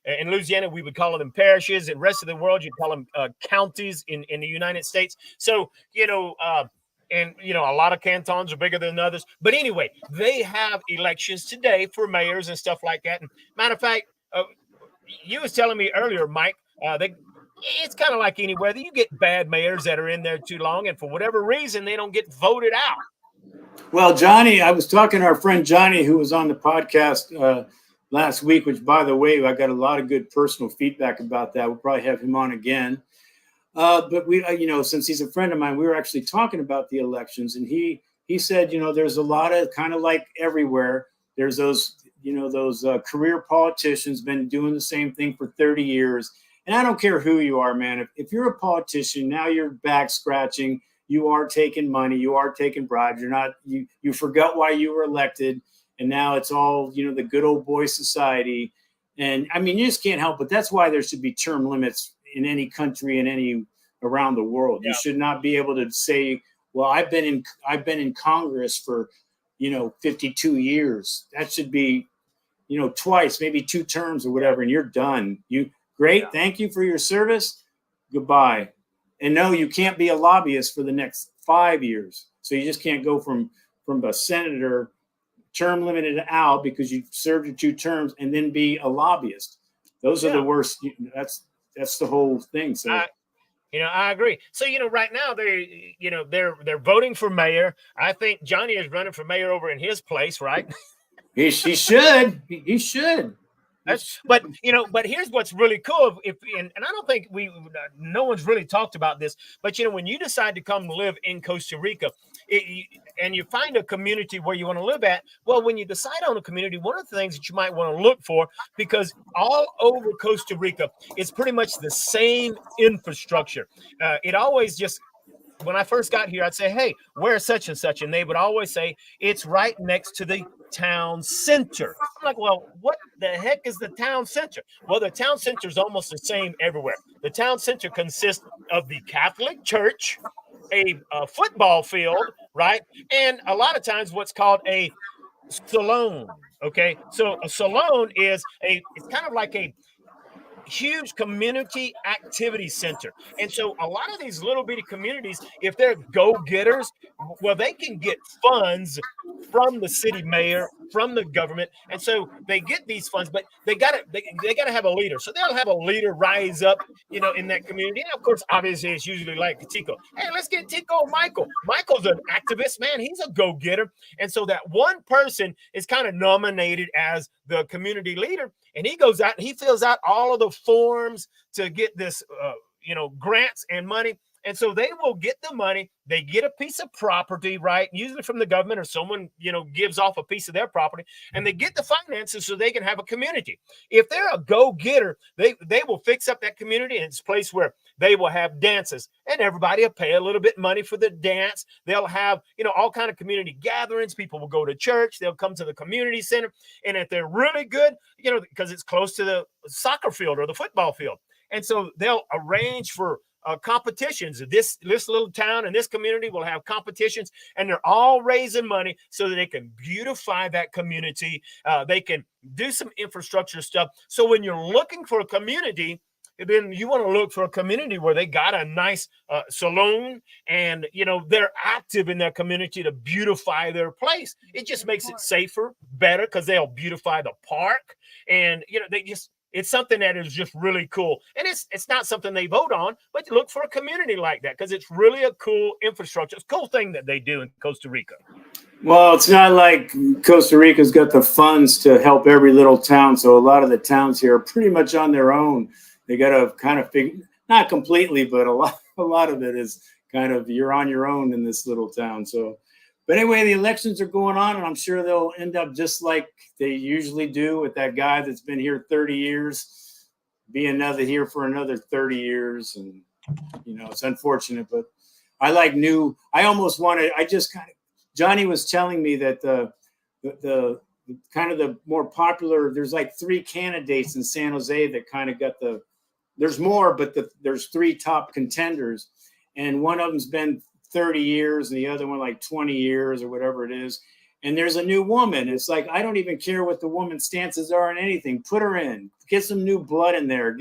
in Louisiana, we would call them parishes. In the rest of the world, you'd call them counties in the United States. So, and a lot of cantons are bigger than others. But anyway, they have elections today for mayors and stuff like that. And matter of fact, you was telling me earlier, Mike, it's kind of like anywhere that you get bad mayors that are in there too long, and for whatever reason, they don't get voted out. Well, Johnny, I was talking to our friend Johnny, who was on the podcast last week, which, by the way, I got a lot of good personal feedback about that. We'll probably have him on again. But we, since he's a friend of mine, we were actually talking about the elections, and he said, there's a lot of, kind of like everywhere, there's those, those career politicians been doing the same thing for 30 years. And I don't care who you are, man. If you're a politician, now you're back scratching. You are taking money. You are taking bribes. You're not. You forgot why you were elected, and now it's all the good old boy society. And I mean, you just can't help. But that's why there should be term limits in any country and any around the world. Yeah. You should not be able to say, "Well, I've been in Congress for 52 years." That should be twice, maybe 2 terms or whatever, and you're done. Great. Yeah. Thank you for your service. Goodbye. And no, you can't be a lobbyist for the next 5 years. So you just can't go from a senator term limited out because you served your 2 terms and then be a lobbyist. Those are the worst. That's the whole thing. So I agree. So right now they're voting for mayor. I think Johnny is running for mayor over in his place, right? He should. He should. But here's what's really cool. And I don't think no one's really talked about this, but when you decide to come live in Costa Rica, and you find a community where you want to live at, well, when you decide on a community, one of the things that you might want to look for, because all over Costa Rica, it's pretty much the same infrastructure. It always just, when I first got here, I'd say, "Hey, where's such and such?" And they would always say, "It's right next to the town center." I'm like, well, what the heck is the town center? Well, the town center is almost the same everywhere. The town center consists of the Catholic Church, a football field, right? And a lot of times what's called a salon. Okay. So a salon it's kind of like a huge community activity center. And so a lot of these little bitty communities, if they're go-getters, well, they can get funds from the city mayor, from the government. And so they get these funds, but they gotta have a leader. So they'll have a leader rise up, in that community. And of course, obviously it's usually like Tico. Hey, let's get Tico Michael. Michael's an activist, man. He's a go-getter. And so that one person is kind of nominated as the community leader. And he goes out and he fills out all of the forms to get this, grants and money. And so they will get the money. They get a piece of property, right? Usually from the government or someone, gives off a piece of their property, and they get the finances so they can have a community. If they're a go-getter, they will fix up that community, and it's a place where they will have dances, and everybody will pay a little bit money for the dance. They'll have, all kind of community gatherings. People will go to church. They'll come to the community center. And if they're really good, because it's close to the soccer field or the football field. And so they'll arrange for competitions. This little town and this community will have competitions, and they're all raising money so that they can beautify that community. They can do some infrastructure stuff. So when you're looking for a community, then you want to look for a community where they got a nice saloon, and they're active in their community to beautify their place. It just makes it safer, better, because they'll beautify the park, and it's something that is just really cool. And it's not something they vote on, but look for a community like that, because it's really a cool infrastructure. It's a cool thing that they do in Costa Rica. Well, it's not like Costa Rica's got the funds to help every little town. So a lot of the towns here are pretty much on their own. They got to kind of figure, not completely, but a lot of it is kind of, you're on your own in this little town. So, but anyway, the elections are going on, and I'm sure they'll end up just like they usually do with that guy that's been here 30 years, be here for another 30 years. And, it's unfortunate, but Johnny was telling me that the kind of the more popular, there's like 3 candidates in San Jose that kind of got there's more, but there's 3 top contenders, and one of them's been 30 years and the other one like 20 years or whatever it is. And there's a new woman. It's like, I don't even care what the woman's stances are on anything. Put her in, get some new blood in there,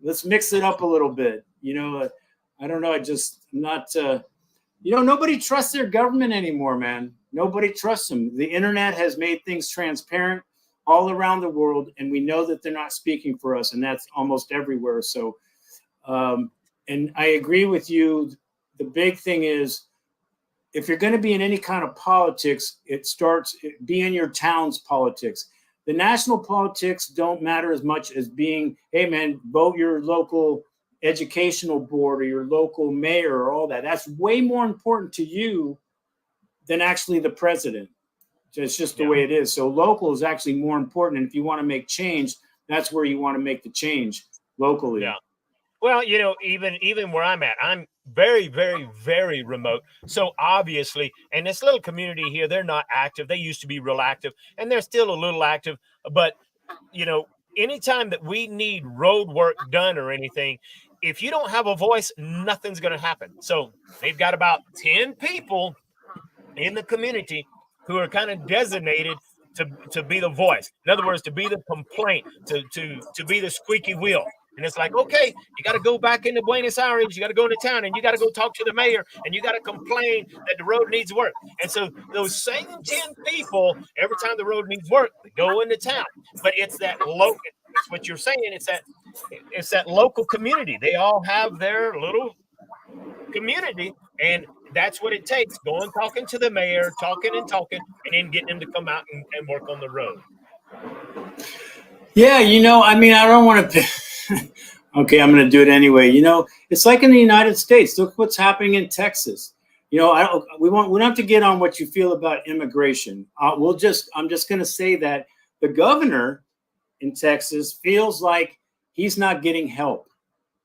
let's mix it up a little bit. I don't know. I'm nobody trusts their government anymore, man. Nobody trusts them. The internet has made things transparent all around the world, and we know that they're not speaking for us, and that's almost everywhere. So, and I agree with you. The big thing is, if you're going to be in any kind of politics, be in your town's politics. The national politics don't matter as much as being, hey man, vote your local educational board or your local mayor or all that. That's way more important to you than actually the president. It's just the way it is. So local is actually more important. And if you want to make change, that's where you want to make the change, locally. Yeah. Well, even where I'm at, I'm very, very, very remote. So obviously, and this little community here, they're not active. They used to be real active, and they're still a little active. But, anytime that we need road work done or anything, if you don't have a voice, nothing's going to happen. So they've got about 10 people in the community who are kind of designated to be the voice. In other words, to be the complaint, to be the squeaky wheel. And it's like, okay, you got to go back into Buenos Aires, you got to go into town, and you got to go talk to the mayor, and you got to complain that the road needs work. And so those same 10 people, every time the road needs work, they go into town. But it's that local, it's what you're saying, it's that local community. They all have their little community, and that's what it takes. Going, talking to the mayor, talking, and then getting them to come out and work on the road. Yeah, I don't want to. Okay, I'm going to do it anyway. It's like in the United States. Look what's happening in Texas. We don't have to get on what you feel about immigration. I'm just going to say that the governor in Texas feels like he's not getting help.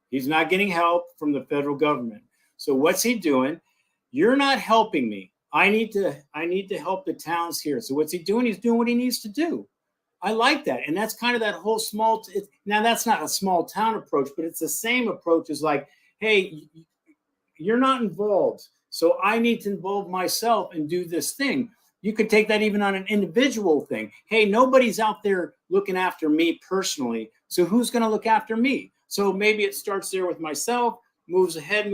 He's not getting help from the federal government. So what's he doing? You're not helping me. I need to help the towns here. So what's he doing? He's doing what he needs to do. I like that. And that's kind of that whole now that's not a small town approach, but it's the same approach as like, hey, you're not involved. So I need to involve myself and do this thing. You could take that even on an individual thing. Hey, nobody's out there looking after me personally. So who's going to look after me? So maybe it starts there with myself, moves ahead,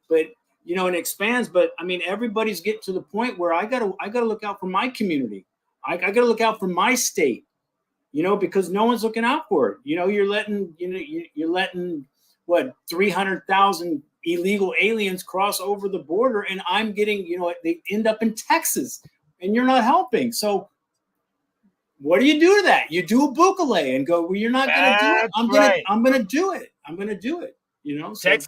but and expands. But everybody's getting to the point where I gotta look out for my community. I got to look out for my state, because no one's looking out for it. You're letting what 300,000 illegal aliens cross over the border, and I'm getting, they end up in Texas, and you're not helping. So what do you do to that? You do a boucle and go, well, you're not going to do it. I'm going to do it. I'm going to do it. So.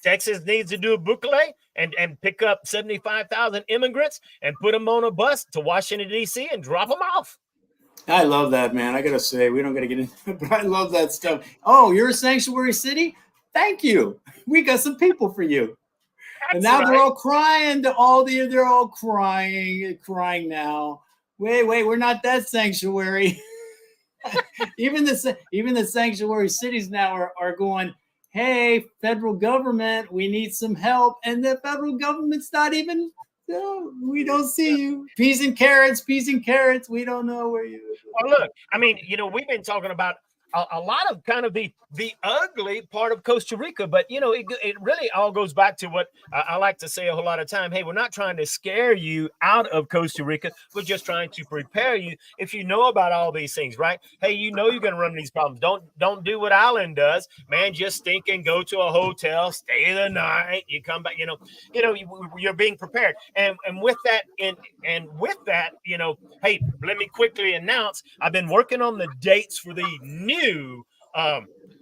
Texas needs to do a boucle and pick up 75,000 immigrants and put them on a bus to Washington, D.C. and drop them off. I love that, man. I got to say, we don't got to get into it, but I love that stuff. Oh, you're a sanctuary city? Thank you. We got some people for you. And now they're all crying. They're all crying now. Wait, we're not that sanctuary. even the sanctuary cities now are going, hey, federal government, we need some help. And the federal government's not even, we don't see you. Peas and carrots. We don't know where you are. Well, look, we've been talking about a lot of kind of the ugly part of Costa Rica, but it really all goes back to what I like to say a whole lot of time. Hey, we're not trying to scare you out of Costa Rica. We're just trying to prepare you if you know about all these things, right? Hey, you're going to run these problems. Don't do what Alan does, man. Just think and go to a hotel, stay the night. You come back, you're being prepared. And with that, hey, let me quickly announce, I've been working on the dates for the new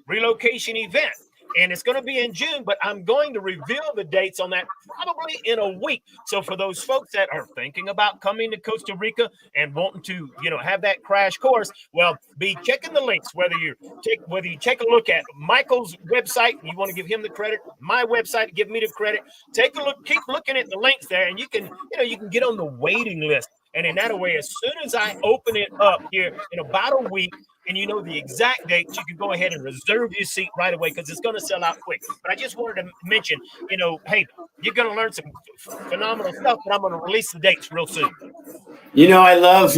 relocation event, and it's going to be in June, but I'm going to reveal the dates on that probably in a week. So for those folks that are thinking about coming to Costa Rica and wanting to, have that crash course, well, be checking the links, whether you take a look at Michael's website, you want to give him the credit, my website, give me the credit, take a look, keep looking at the links there, and you can get on the waiting list. And in that way, as soon as I open it up here in about a week, and you know the exact dates, you can go ahead and reserve your seat right away because it's going to sell out quick. But I just wanted to mention, hey, you're going to learn some phenomenal stuff, but I'm going to release the dates real soon. I love,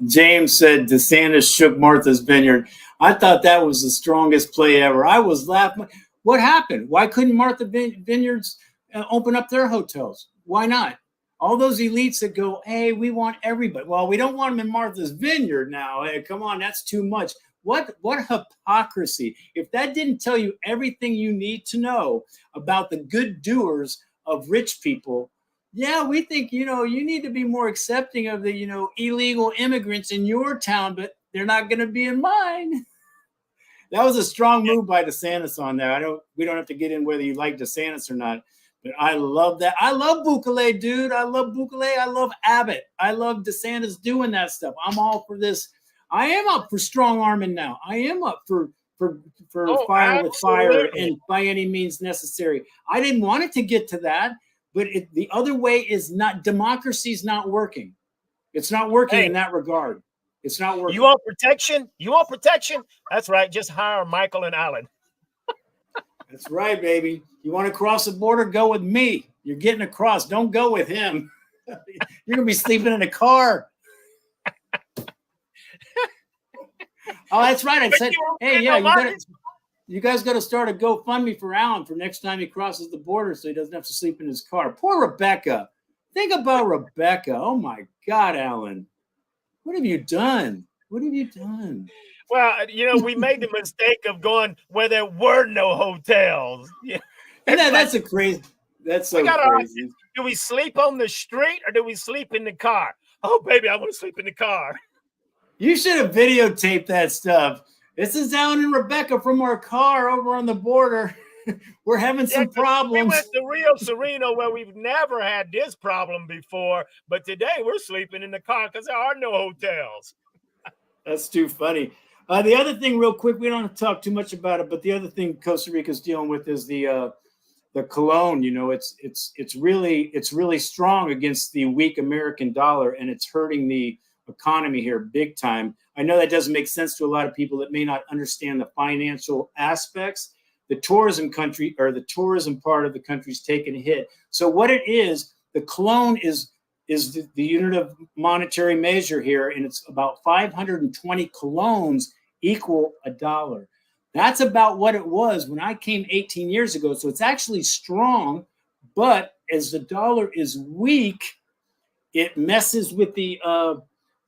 James said DeSantis shook Martha's Vineyard. I thought that was the strongest play ever. I was laughing. What happened? Why couldn't Martha Vineyard's open up their hotels. Why not? All those elites that go, hey, we want everybody. Well, we don't want them in Martha's Vineyard now. Hey, come on, that's too much. What hypocrisy. If that didn't tell you everything you need to know about the good doers of rich people, yeah, we think, you need to be more accepting of the, illegal immigrants in your town, but they're not going to be in mine. That was a strong move by DeSantis on there. We don't have to get in whether you like DeSantis or not, but I love that. I love Bukele, dude. I love Bukele. I love Abbott. I love DeSantis doing that stuff. I'm all for this. I am up for strong arming now. I am up for fire with fire and by any means necessary. I didn't want it to get to that, but the other way is not. Democracy's not working. It's not working in that regard. It's not working. You want protection? You want protection? That's right. Just hire Michael and Alan. That's right, baby. You want to cross the border? Go with me. You're getting across. Don't go with him. You're going to be sleeping in a car. Oh, that's right. I said, hey, yeah, you guys got to start a GoFundMe for Alan for next time he crosses the border so he doesn't have to sleep in his car. Poor Rebecca. Think about Rebecca. Oh, my God, Alan. What have you done? What have you done? Well, we made the mistake of going where there were no hotels. Yeah, that's so crazy. Do we sleep on the street or do we sleep in the car? Oh, baby, I want to sleep in the car. You should have videotaped that stuff. This is Alan and Rebecca from our car over on the border. We're having some problems. We went to Rio Sereno where we've never had this problem before, but today we're sleeping in the car because there are no hotels. That's too funny. The other thing, real quick, we don't have to talk too much about it, but the other thing Costa Rica is dealing with is the colon. It's really strong against the weak American dollar, and it's hurting the economy here big time. I know that doesn't make sense to a lot of people that may not understand the financial aspects. The tourism part of the country is taking a hit. So what it is, the colon is the unit of monetary measure here, and it's about 520 colones equal $1. That's about what it was when I came 18 years ago. So it's actually strong, but as the dollar is weak, it messes with the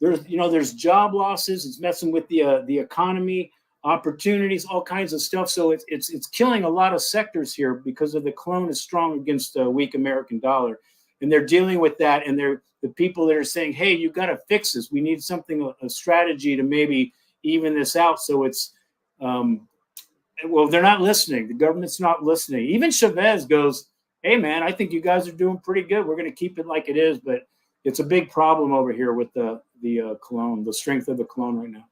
there's job losses. It's messing with the economy, opportunities, all kinds of stuff. So it's killing a lot of sectors here because of the colon is strong against the weak American dollar, and they're dealing with that. And they're the people that are saying, "Hey, you got to fix this. We need something, a strategy to maybe even this out." So it's they're not listening. The government's not listening. Even Chavez goes, "Hey, man, I think you guys are doing pretty good. We're going to keep it like it is." But it's a big problem over here with the colon, the strength of the colon right now.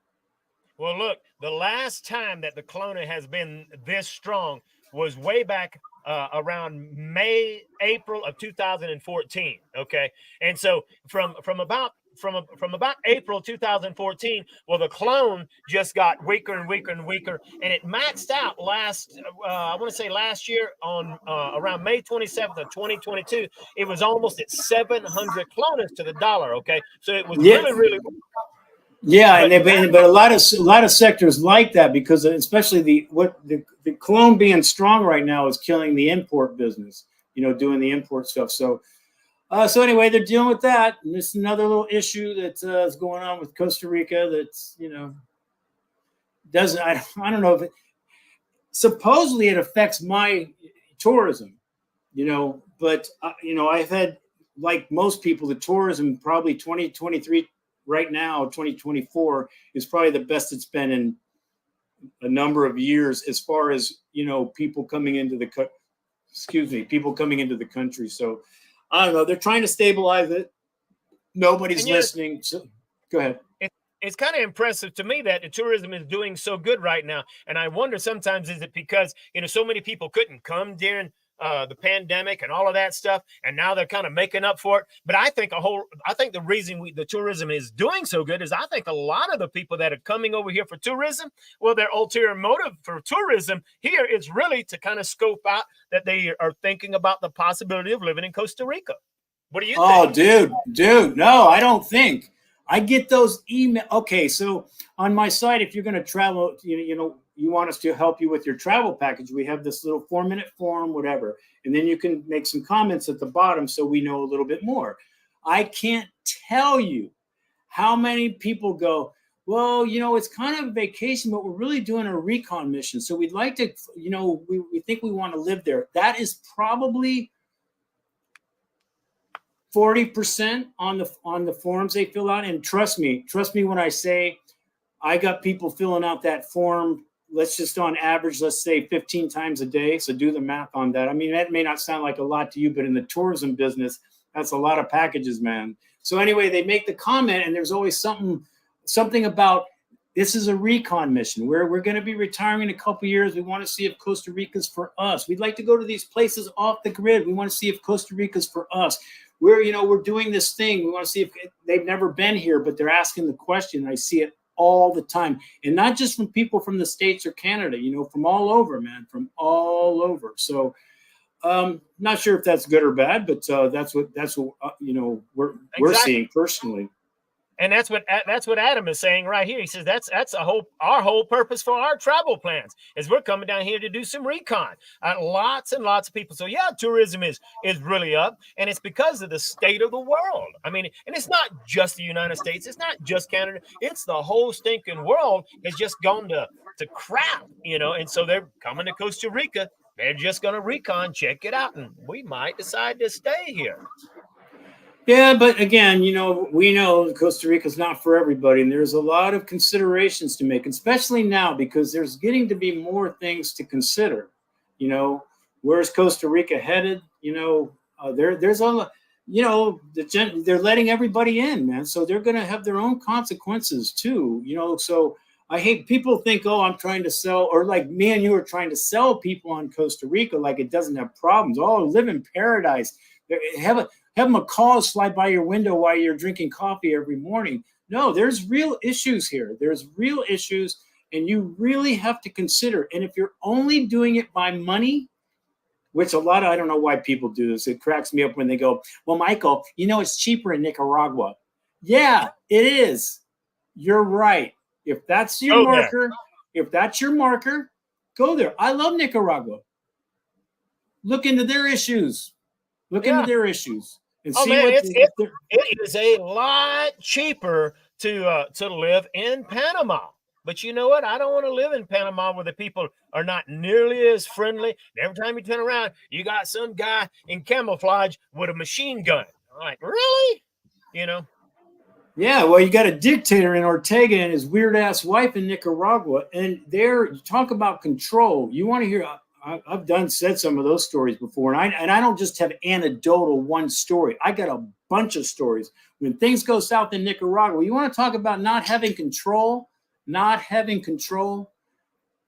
Well, look, the last time that the colon has been this strong was way back around April of 2014. Okay, and so from about April 2014, well, the clone just got weaker and weaker and weaker, and it maxed out last year on around May 27th of 2022. It was almost at 700 clones to the dollar. Okay, so it was really. Yeah, but a lot of sectors like that because especially the clone being strong right now is killing the import business. Doing the import stuff. So anyway, they're dealing with that. And this is another little issue that is going on with Costa Rica. That's doesn't. I don't know if it. Supposedly it affects my tourism. But I've had, like most people, the tourism probably 2023. Right now, 2024 is probably the best it's been in a number of years as far as, people coming into the country. So I don't know. They're trying to stabilize it. Nobody's listening. So go ahead. It's kind of impressive to me that the tourism is doing so good right now. And I wonder sometimes, is it because, so many people couldn't come during the pandemic and all of that stuff, and now they're kind of making up for it. But I think the reason the tourism is doing so good is I think a lot of the people that are coming over here for tourism, well, their ulterior motive for tourism here is really to kind of scope out that they are thinking about the possibility of living in Costa Rica. What do you think? Oh, dude, no, I don't think. I get those emails. Okay, so on my site, if you're going to travel, you want us to help you with your travel package, we have this little 4-minute form, whatever. And then you can make some comments at the bottom so we know a little bit more. I can't tell you how many people go, well, it's kind of a vacation, but we're really doing a recon mission. So we'd like to, we think we want to live there. That is probably 40% on the forms they fill out. And trust me when I say I got people filling out that form, let's just on average, let's say 15 times a day. So do the math on that. I mean, that may not sound like a lot to you, but in the tourism business, that's a lot of packages, man. So anyway, they make the comment, and there's always something about this is a recon mission where we're going to be retiring in a couple of years. We want to see if Costa Rica's for us. We'd like to go to these places off the grid. We want to see if Costa Rica's for us. We're doing this thing. We want to see if they've never been here, but they're asking the question. I see it all the time, and not just from people from the States or Canada, from all over, man, from all over. So not sure if that's good or bad, but that's what we're seeing personally. And that's what Adam is saying right here. He says that's our whole purpose for our travel plans is we're coming down here to do some recon. Lots and lots of people. So yeah, tourism is really up, and it's because of the state of the world. I mean, and it's not just the United States. It's not just Canada. It's the whole stinking world has just gone to crap, And so they're coming to Costa Rica. They're just going to recon, check it out, and we might decide to stay here. Yeah, but again, we know Costa Rica is not for everybody, and there's a lot of considerations to make, especially now because there's getting to be more things to consider. Where's Costa Rica headed? There's a, they're letting everybody in, man. So they're going to have their own consequences too. So I hate people think, oh, I'm trying to sell, or like me and you are trying to sell people on Costa Rica like it doesn't have problems. Oh, live in paradise. Have macaws fly by your window while you're drinking coffee every morning. No, there's real issues here. There's real issues, and you really have to consider. And if you're only doing it by money, which I don't know why people do this. It cracks me up when they go, well, Michael, it's cheaper in Nicaragua. Yeah, it is. You're right. If that's your marker, go there. I love Nicaragua. Look into their issues. Into their issues. And see it is a lot cheaper to live in Panama. But you know what? I don't want to live in Panama where the people are not nearly as friendly. And every time you turn around, you got some guy in camouflage with a machine gun. I'm like, really? Yeah, well, you got a dictator in Ortega and his weird-ass wife in Nicaragua. And you talk about control. You want to hear... I've said some of those stories before, and I don't just have anecdotal one story. I got a bunch of stories. When things go south in Nicaragua, you want to talk about not having control,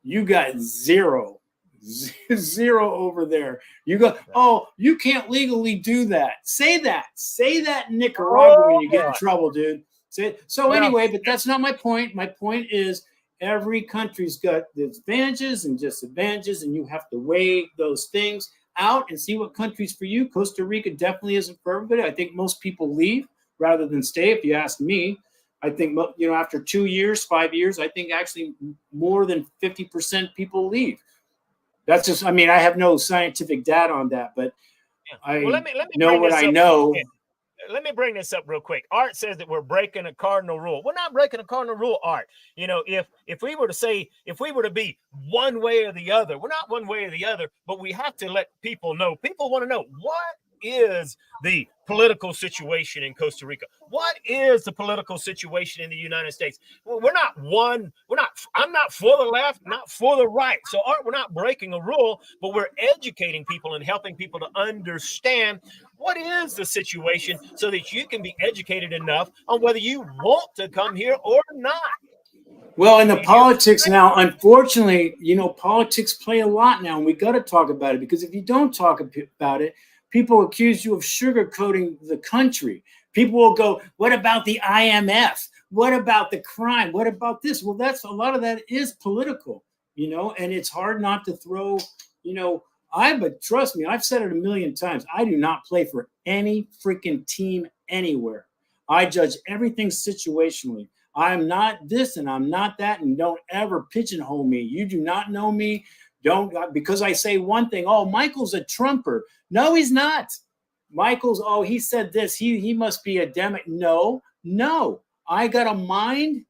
you got zero over there. You go, oh, you can't legally do that. Say that in Nicaragua when you get in trouble, dude. Anyway, but that's not my point. My point is, every country's got its advantages and disadvantages, and you have to weigh those things out and see what country's for you. Costa Rica definitely isn't for everybody. I think most people leave rather than stay. If you ask me, I think, after 2 years, 5 years, I think actually more than 50% people leave. That's just, I have no scientific data on that, but let me know what I know. Let me bring this up real quick. Art says that we're breaking a cardinal rule. We're not breaking a cardinal rule, Art. If we were to be one way or the other, we're not one way or the other, but we have to let people know. People want to know, what is the political situation in Costa Rica? What is the political situation in the United States? Well, I'm not for the left, not for the right. So we're not breaking a rule, but we're educating people and helping people to understand what is the situation so that you can be educated enough on whether you want to come here or not. Well, in the politics now, unfortunately, politics play a lot now, and we got to talk about it, because if you don't talk about it, people accuse you of sugarcoating the country. People will go, what about the IMF? What about the crime? What about this? Well, a lot of that is political, and it's hard not to throw, but trust me, I've said it a million times. I do not play for any freaking team anywhere. I judge everything situationally. I'm not this and I'm not that, and don't ever pigeonhole me. You do not know me. Don't, because I say one thing, oh, Michael's a Trumper. No, he's not. Michael's, oh, he said this. He must be a Democrat. No. I got a mind,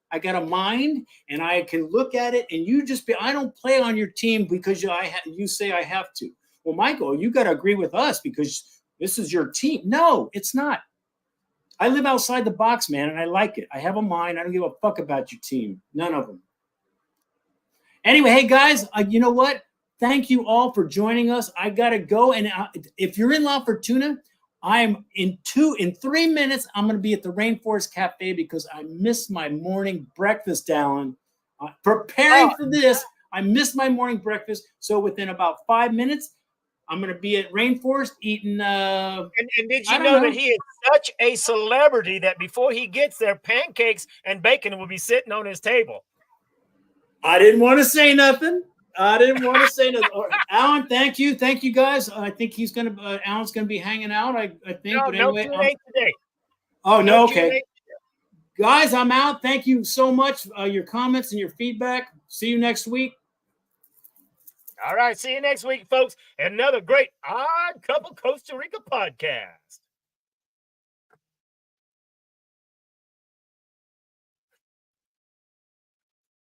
and I can look at it, and I don't play on your team because you say I have to. Well, Michael, you got to agree with us because this is your team. No, it's not. I live outside the box, man, and I like it. I have a mind. I don't give a fuck about your team. None of them. Anyway, hey, guys, you know what? Thank you all for joining us. I got to go, and if you're in La Fortuna, I'm in 3 minutes. I'm going to be at the Rainforest Cafe because I missed my morning breakfast, Alan. Preparing for this, I missed my morning breakfast. So within about 5 minutes, I'm going to be at Rainforest eating. And did you know that he is such a celebrity that before he gets there, pancakes and bacon will be sitting on his table? I didn't want to say nothing. Alan, thank you guys. I think Alan's gonna be hanging out. I think. No, but anyway, no Q&A today. Oh no, okay. Guys, I'm out. Thank you so much. Your comments and your feedback. See you next week. All right, see you next week, folks. Another great Odd Couple Costa Rica podcast.